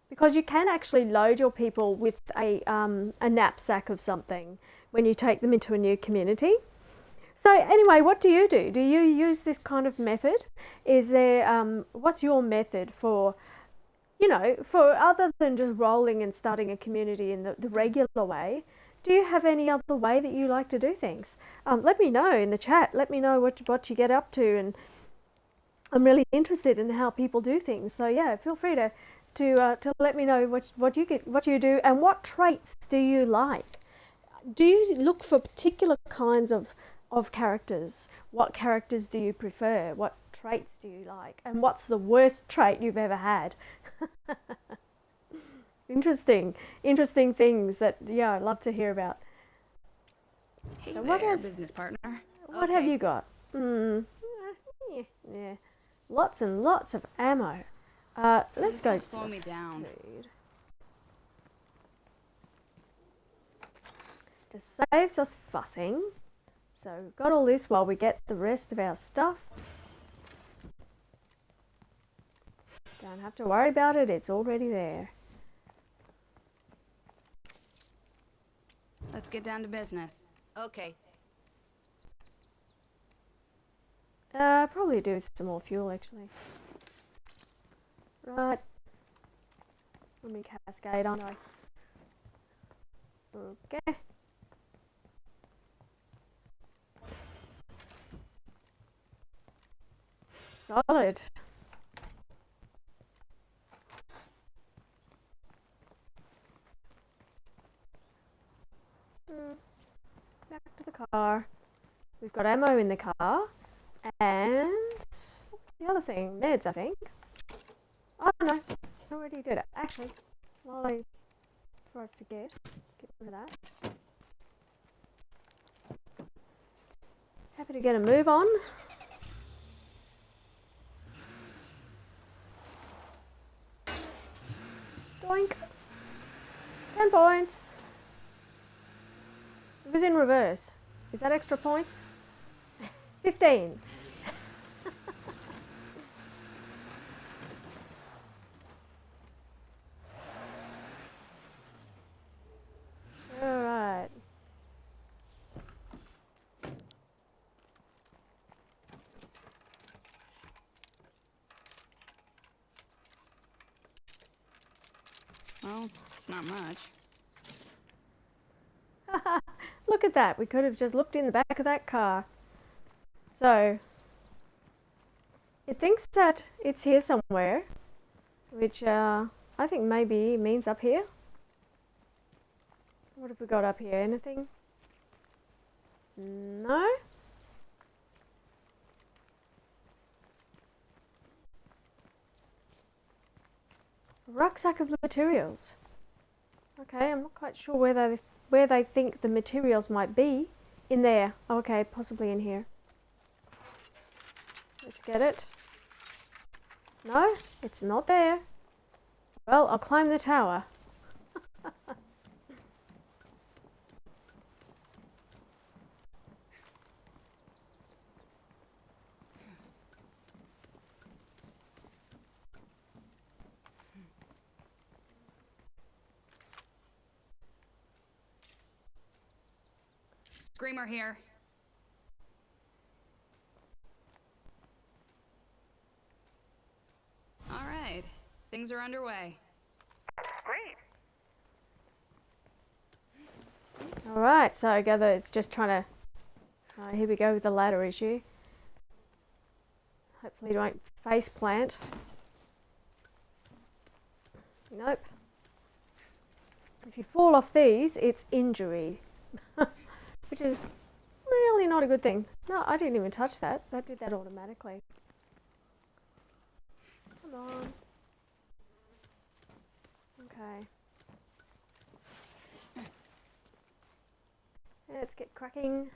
Because you can actually load your people with a knapsack of something when you take them into a new community. So anyway, what do you do? Do you use this kind of method? Is there, what's your method for, you know, for other than just rolling and starting a community in the regular way? Do you have any other way that you like to do things? Let me know in the chat. Let me know what you get up to, and I'm really interested in how people do things. So yeah, feel free to let me know what you do, and what traits do you like. Do you look for particular kinds of characters? What characters do you prefer? What traits do you like? And what's the worst trait you've ever had? Interesting things that, yeah, I'd love to hear about. Hey So there, business partner. What have you got? Yeah. Lots and lots of ammo. Let's go. Slow me down. Food. Just saves us fussing. So we've got all this while we get the rest of our stuff. Don't have to worry about it, it's already there. Let's get down to business. Okay. Probably do some more fuel actually. Right. Let me cascade on. Okay. Solid. Back to the car. We've got ammo in the car. And what's the other thing? Meds, I think. Oh no, I already did it. Actually, before I forget, let's get rid of that. Happy to get a move on. Doink. 10 points. It was in reverse. Is that extra points? 15. All right. Well, it's not much. Look at that. We could have just looked in the back of that car. So, it thinks that it's here somewhere, which I think maybe means up here. What have we got up here? Anything? No? Rucksack of materials. Okay, I'm not quite sure where they think the materials might be. In there. Okay, possibly in here. Let's get it. No, it's not there. Well, I'll climb the tower. Screamer here. All right, things are underway. Great. Alright, so I gather it's just trying to... here we go with the ladder issue. Hopefully it won't face plant. Nope. If you fall off these, it's injury. Which is really not a good thing. No, I didn't even touch that. That did that automatically. Come on. Okay. Let's get cracking.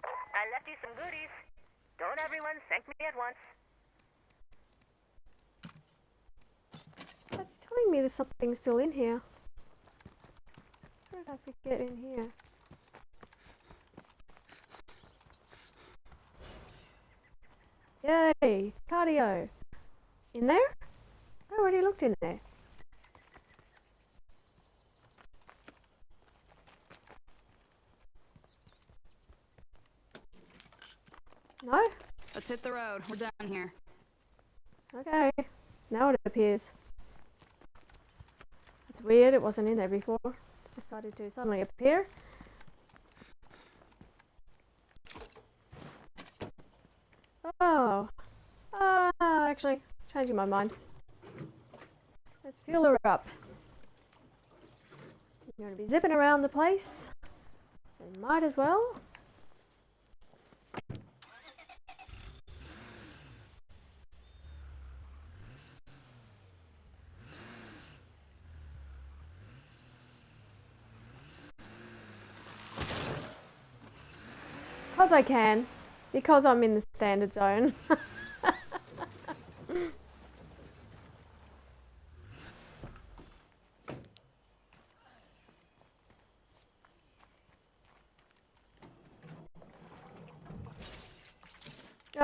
I left you some goodies. Don't everyone thank me at once. That's telling me there's something still in here. What did I forget in here? Yay! Cardio! In there? I already looked in there. No? Let's hit the road. We're done here. Okay. Now it appears. It's weird, it wasn't in there before. It's decided to suddenly appear. Oh. Actually, changing my mind. Let's fuel her up. You're going to be zipping around the place, so might as well. Because I can. Because I'm in the standard zone.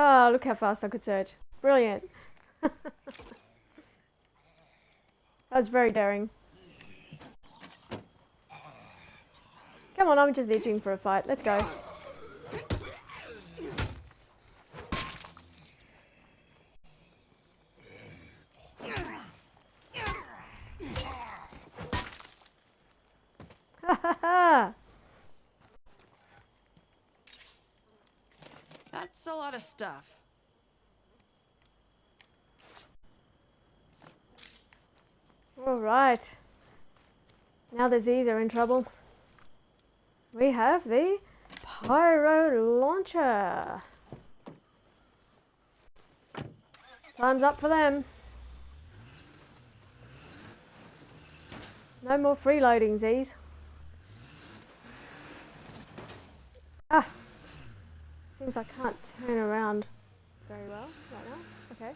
Oh, look how fast I could search. Brilliant. That was very daring. Come on, I'm just itching for a fight. Let's go. That's a lot of stuff. All right. Now the Z's are in trouble. We have the pyro launcher. Time's up for them. No more freeloading, Z's. Ah! Seems I can't turn around very well right now. Okay.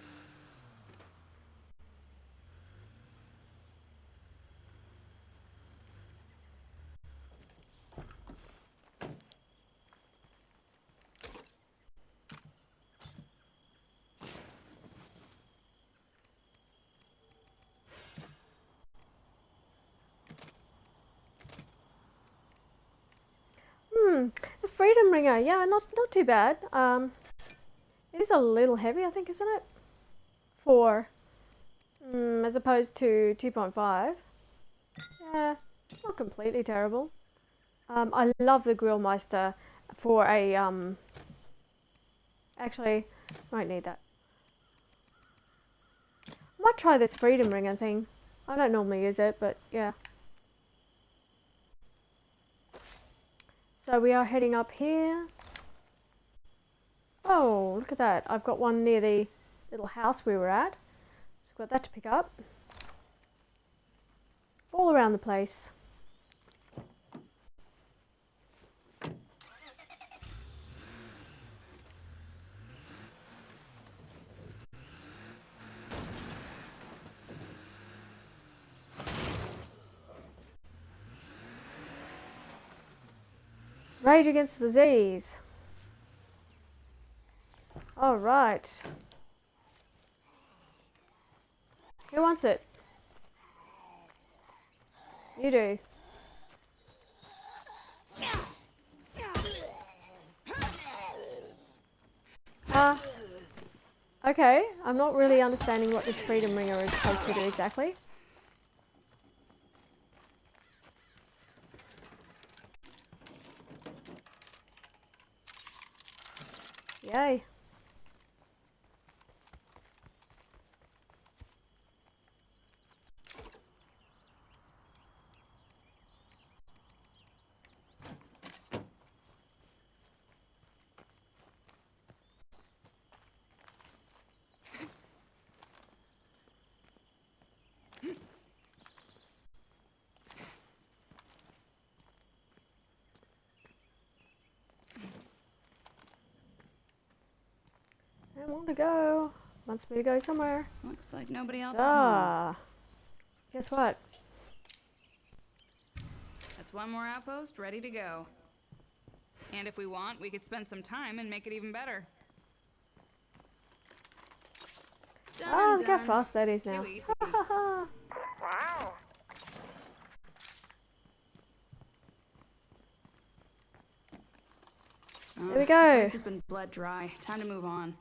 The Freedom Ringer, yeah, not too bad. It is a little heavy, I think, isn't it? 4, as opposed to 2.5. Yeah, not completely terrible. I love the Grillmeister for a actually, won't need that. I might try this Freedom Ringer thing. I don't normally use it, but yeah. So we are heading up here. Oh, look at that. I've got one near the little house we were at. So I've got that to pick up. All around the place. Rage against the Z's. All right. Who wants it? You do. Okay. I'm not really understanding what this Freedom Ringer is supposed to do exactly. Yay. I want to go. Wants me to go somewhere. Looks like nobody else is home. Ah. Guess what? That's one more outpost ready to go. And if we want, we could spend some time and make it even better. Done Oh, and look how done. fast that is Too now. easy. Wow. There we go. This has been bled dry. Time to move on.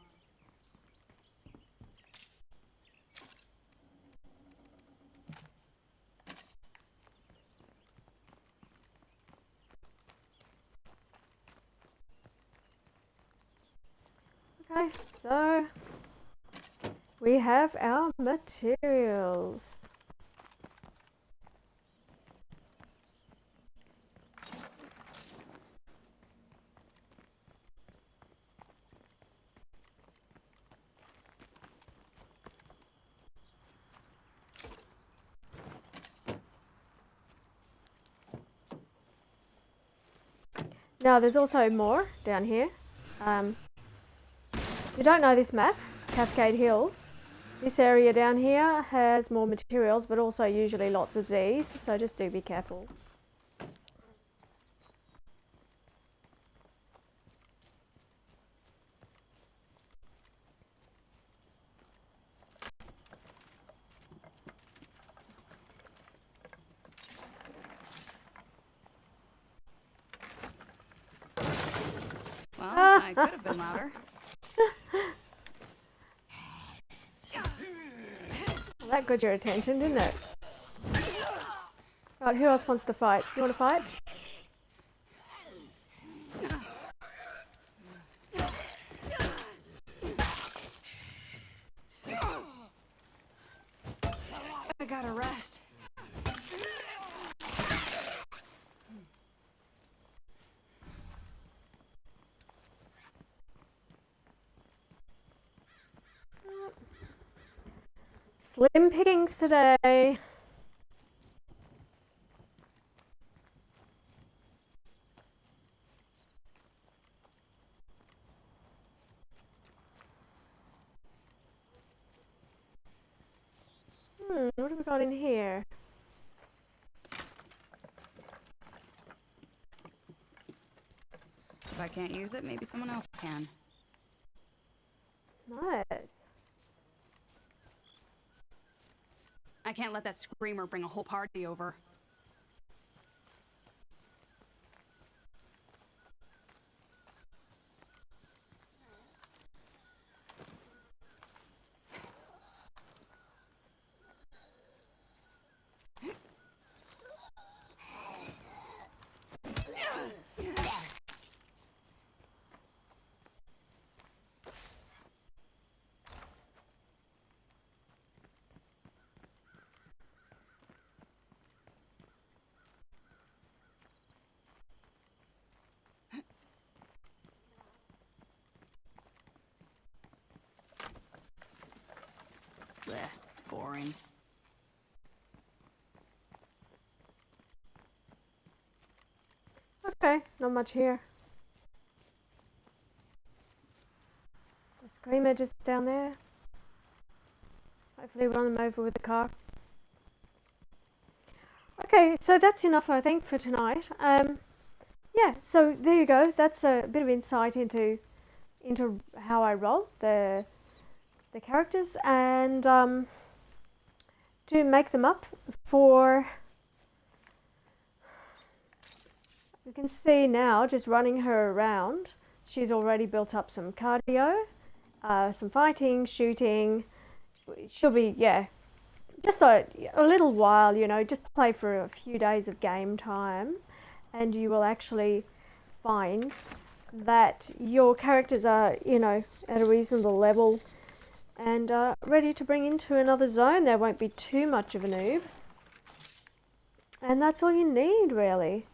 Okay, so we have our materials. Now there's also more down here. If you don't know this map, Cascade Hills, this area down here has more materials, but also usually lots of Z's, so just do be careful. Well, I could have been louder. Well, that got your attention, didn't it? Right, who else wants to fight? You want to fight? I gotta rest. Slim pickings today. What have we got in here? If I can't use it, maybe someone else can. Nice. I can't let that screamer bring a whole party over. Blech, boring. Okay, not much here. The screamer just down there. Hopefully run them over with the car. Okay, so that's enough, I think, for tonight. Yeah, so there you go. That's a bit of insight into how I roll the characters, and to make them up for. You can see now, just running her around, she's already built up some cardio, some fighting, shooting. She'll be, yeah, just a little while, you know, just play for a few days of game time, and you will actually find that your characters are, you know, at a reasonable level and ready to bring into another zone. There won't be too much of a noob. And that's all you need, really.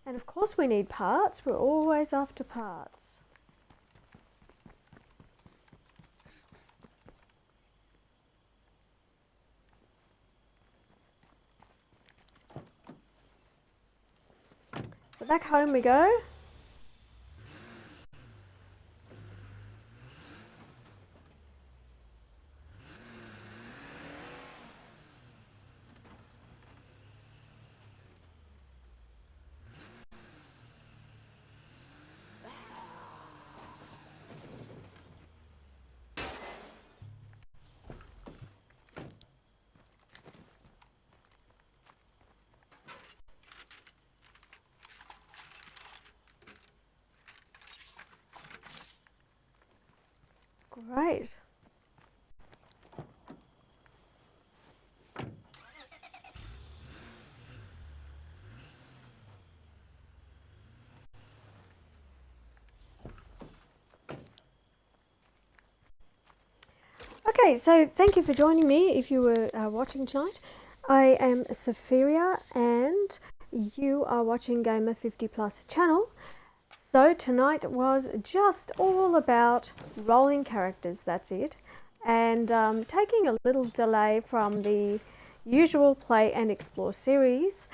And of course we need parts. We're always after parts. So back home we go. Great. Okay, so thank you for joining me if you were watching tonight. I am Saphiria and you are watching Gamer 50 Plus channel. So tonight was just all about rolling characters, that's it. And taking a little delay from the usual Play and Explore series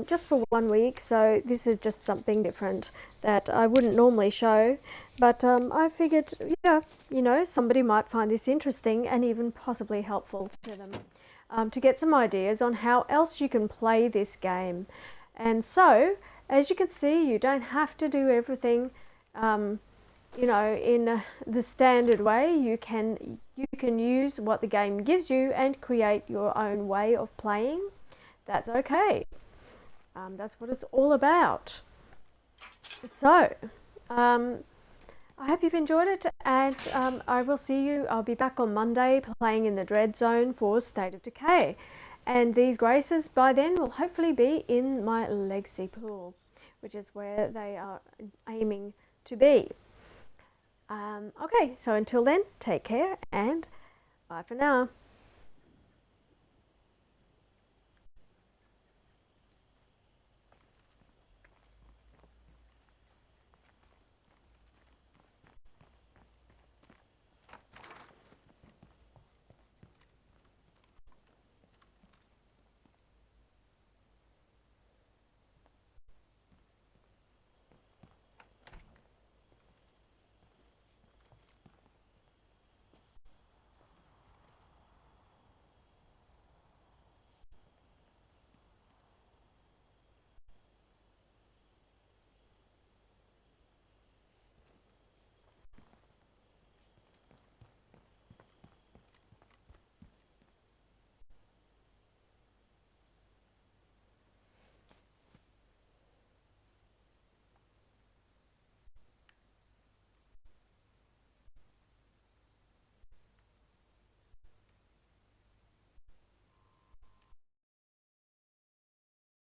just for 1 week. So this is just something different that I wouldn't normally show. But I figured, yeah, you know, somebody might find this interesting and even possibly helpful to them to get some ideas on how else you can play this game. And so, as you can see, you don't have to do everything, you know, in the standard way. You can use what the game gives you and create your own way of playing. That's okay. That's what it's all about. So, I hope you've enjoyed it, and I will see you. I'll be back on Monday playing in the Dread Zone for State of Decay. And these Graces by then will hopefully be in my Legacy pool, which is where they are aiming to be. Okay, so until then, take care and bye for now.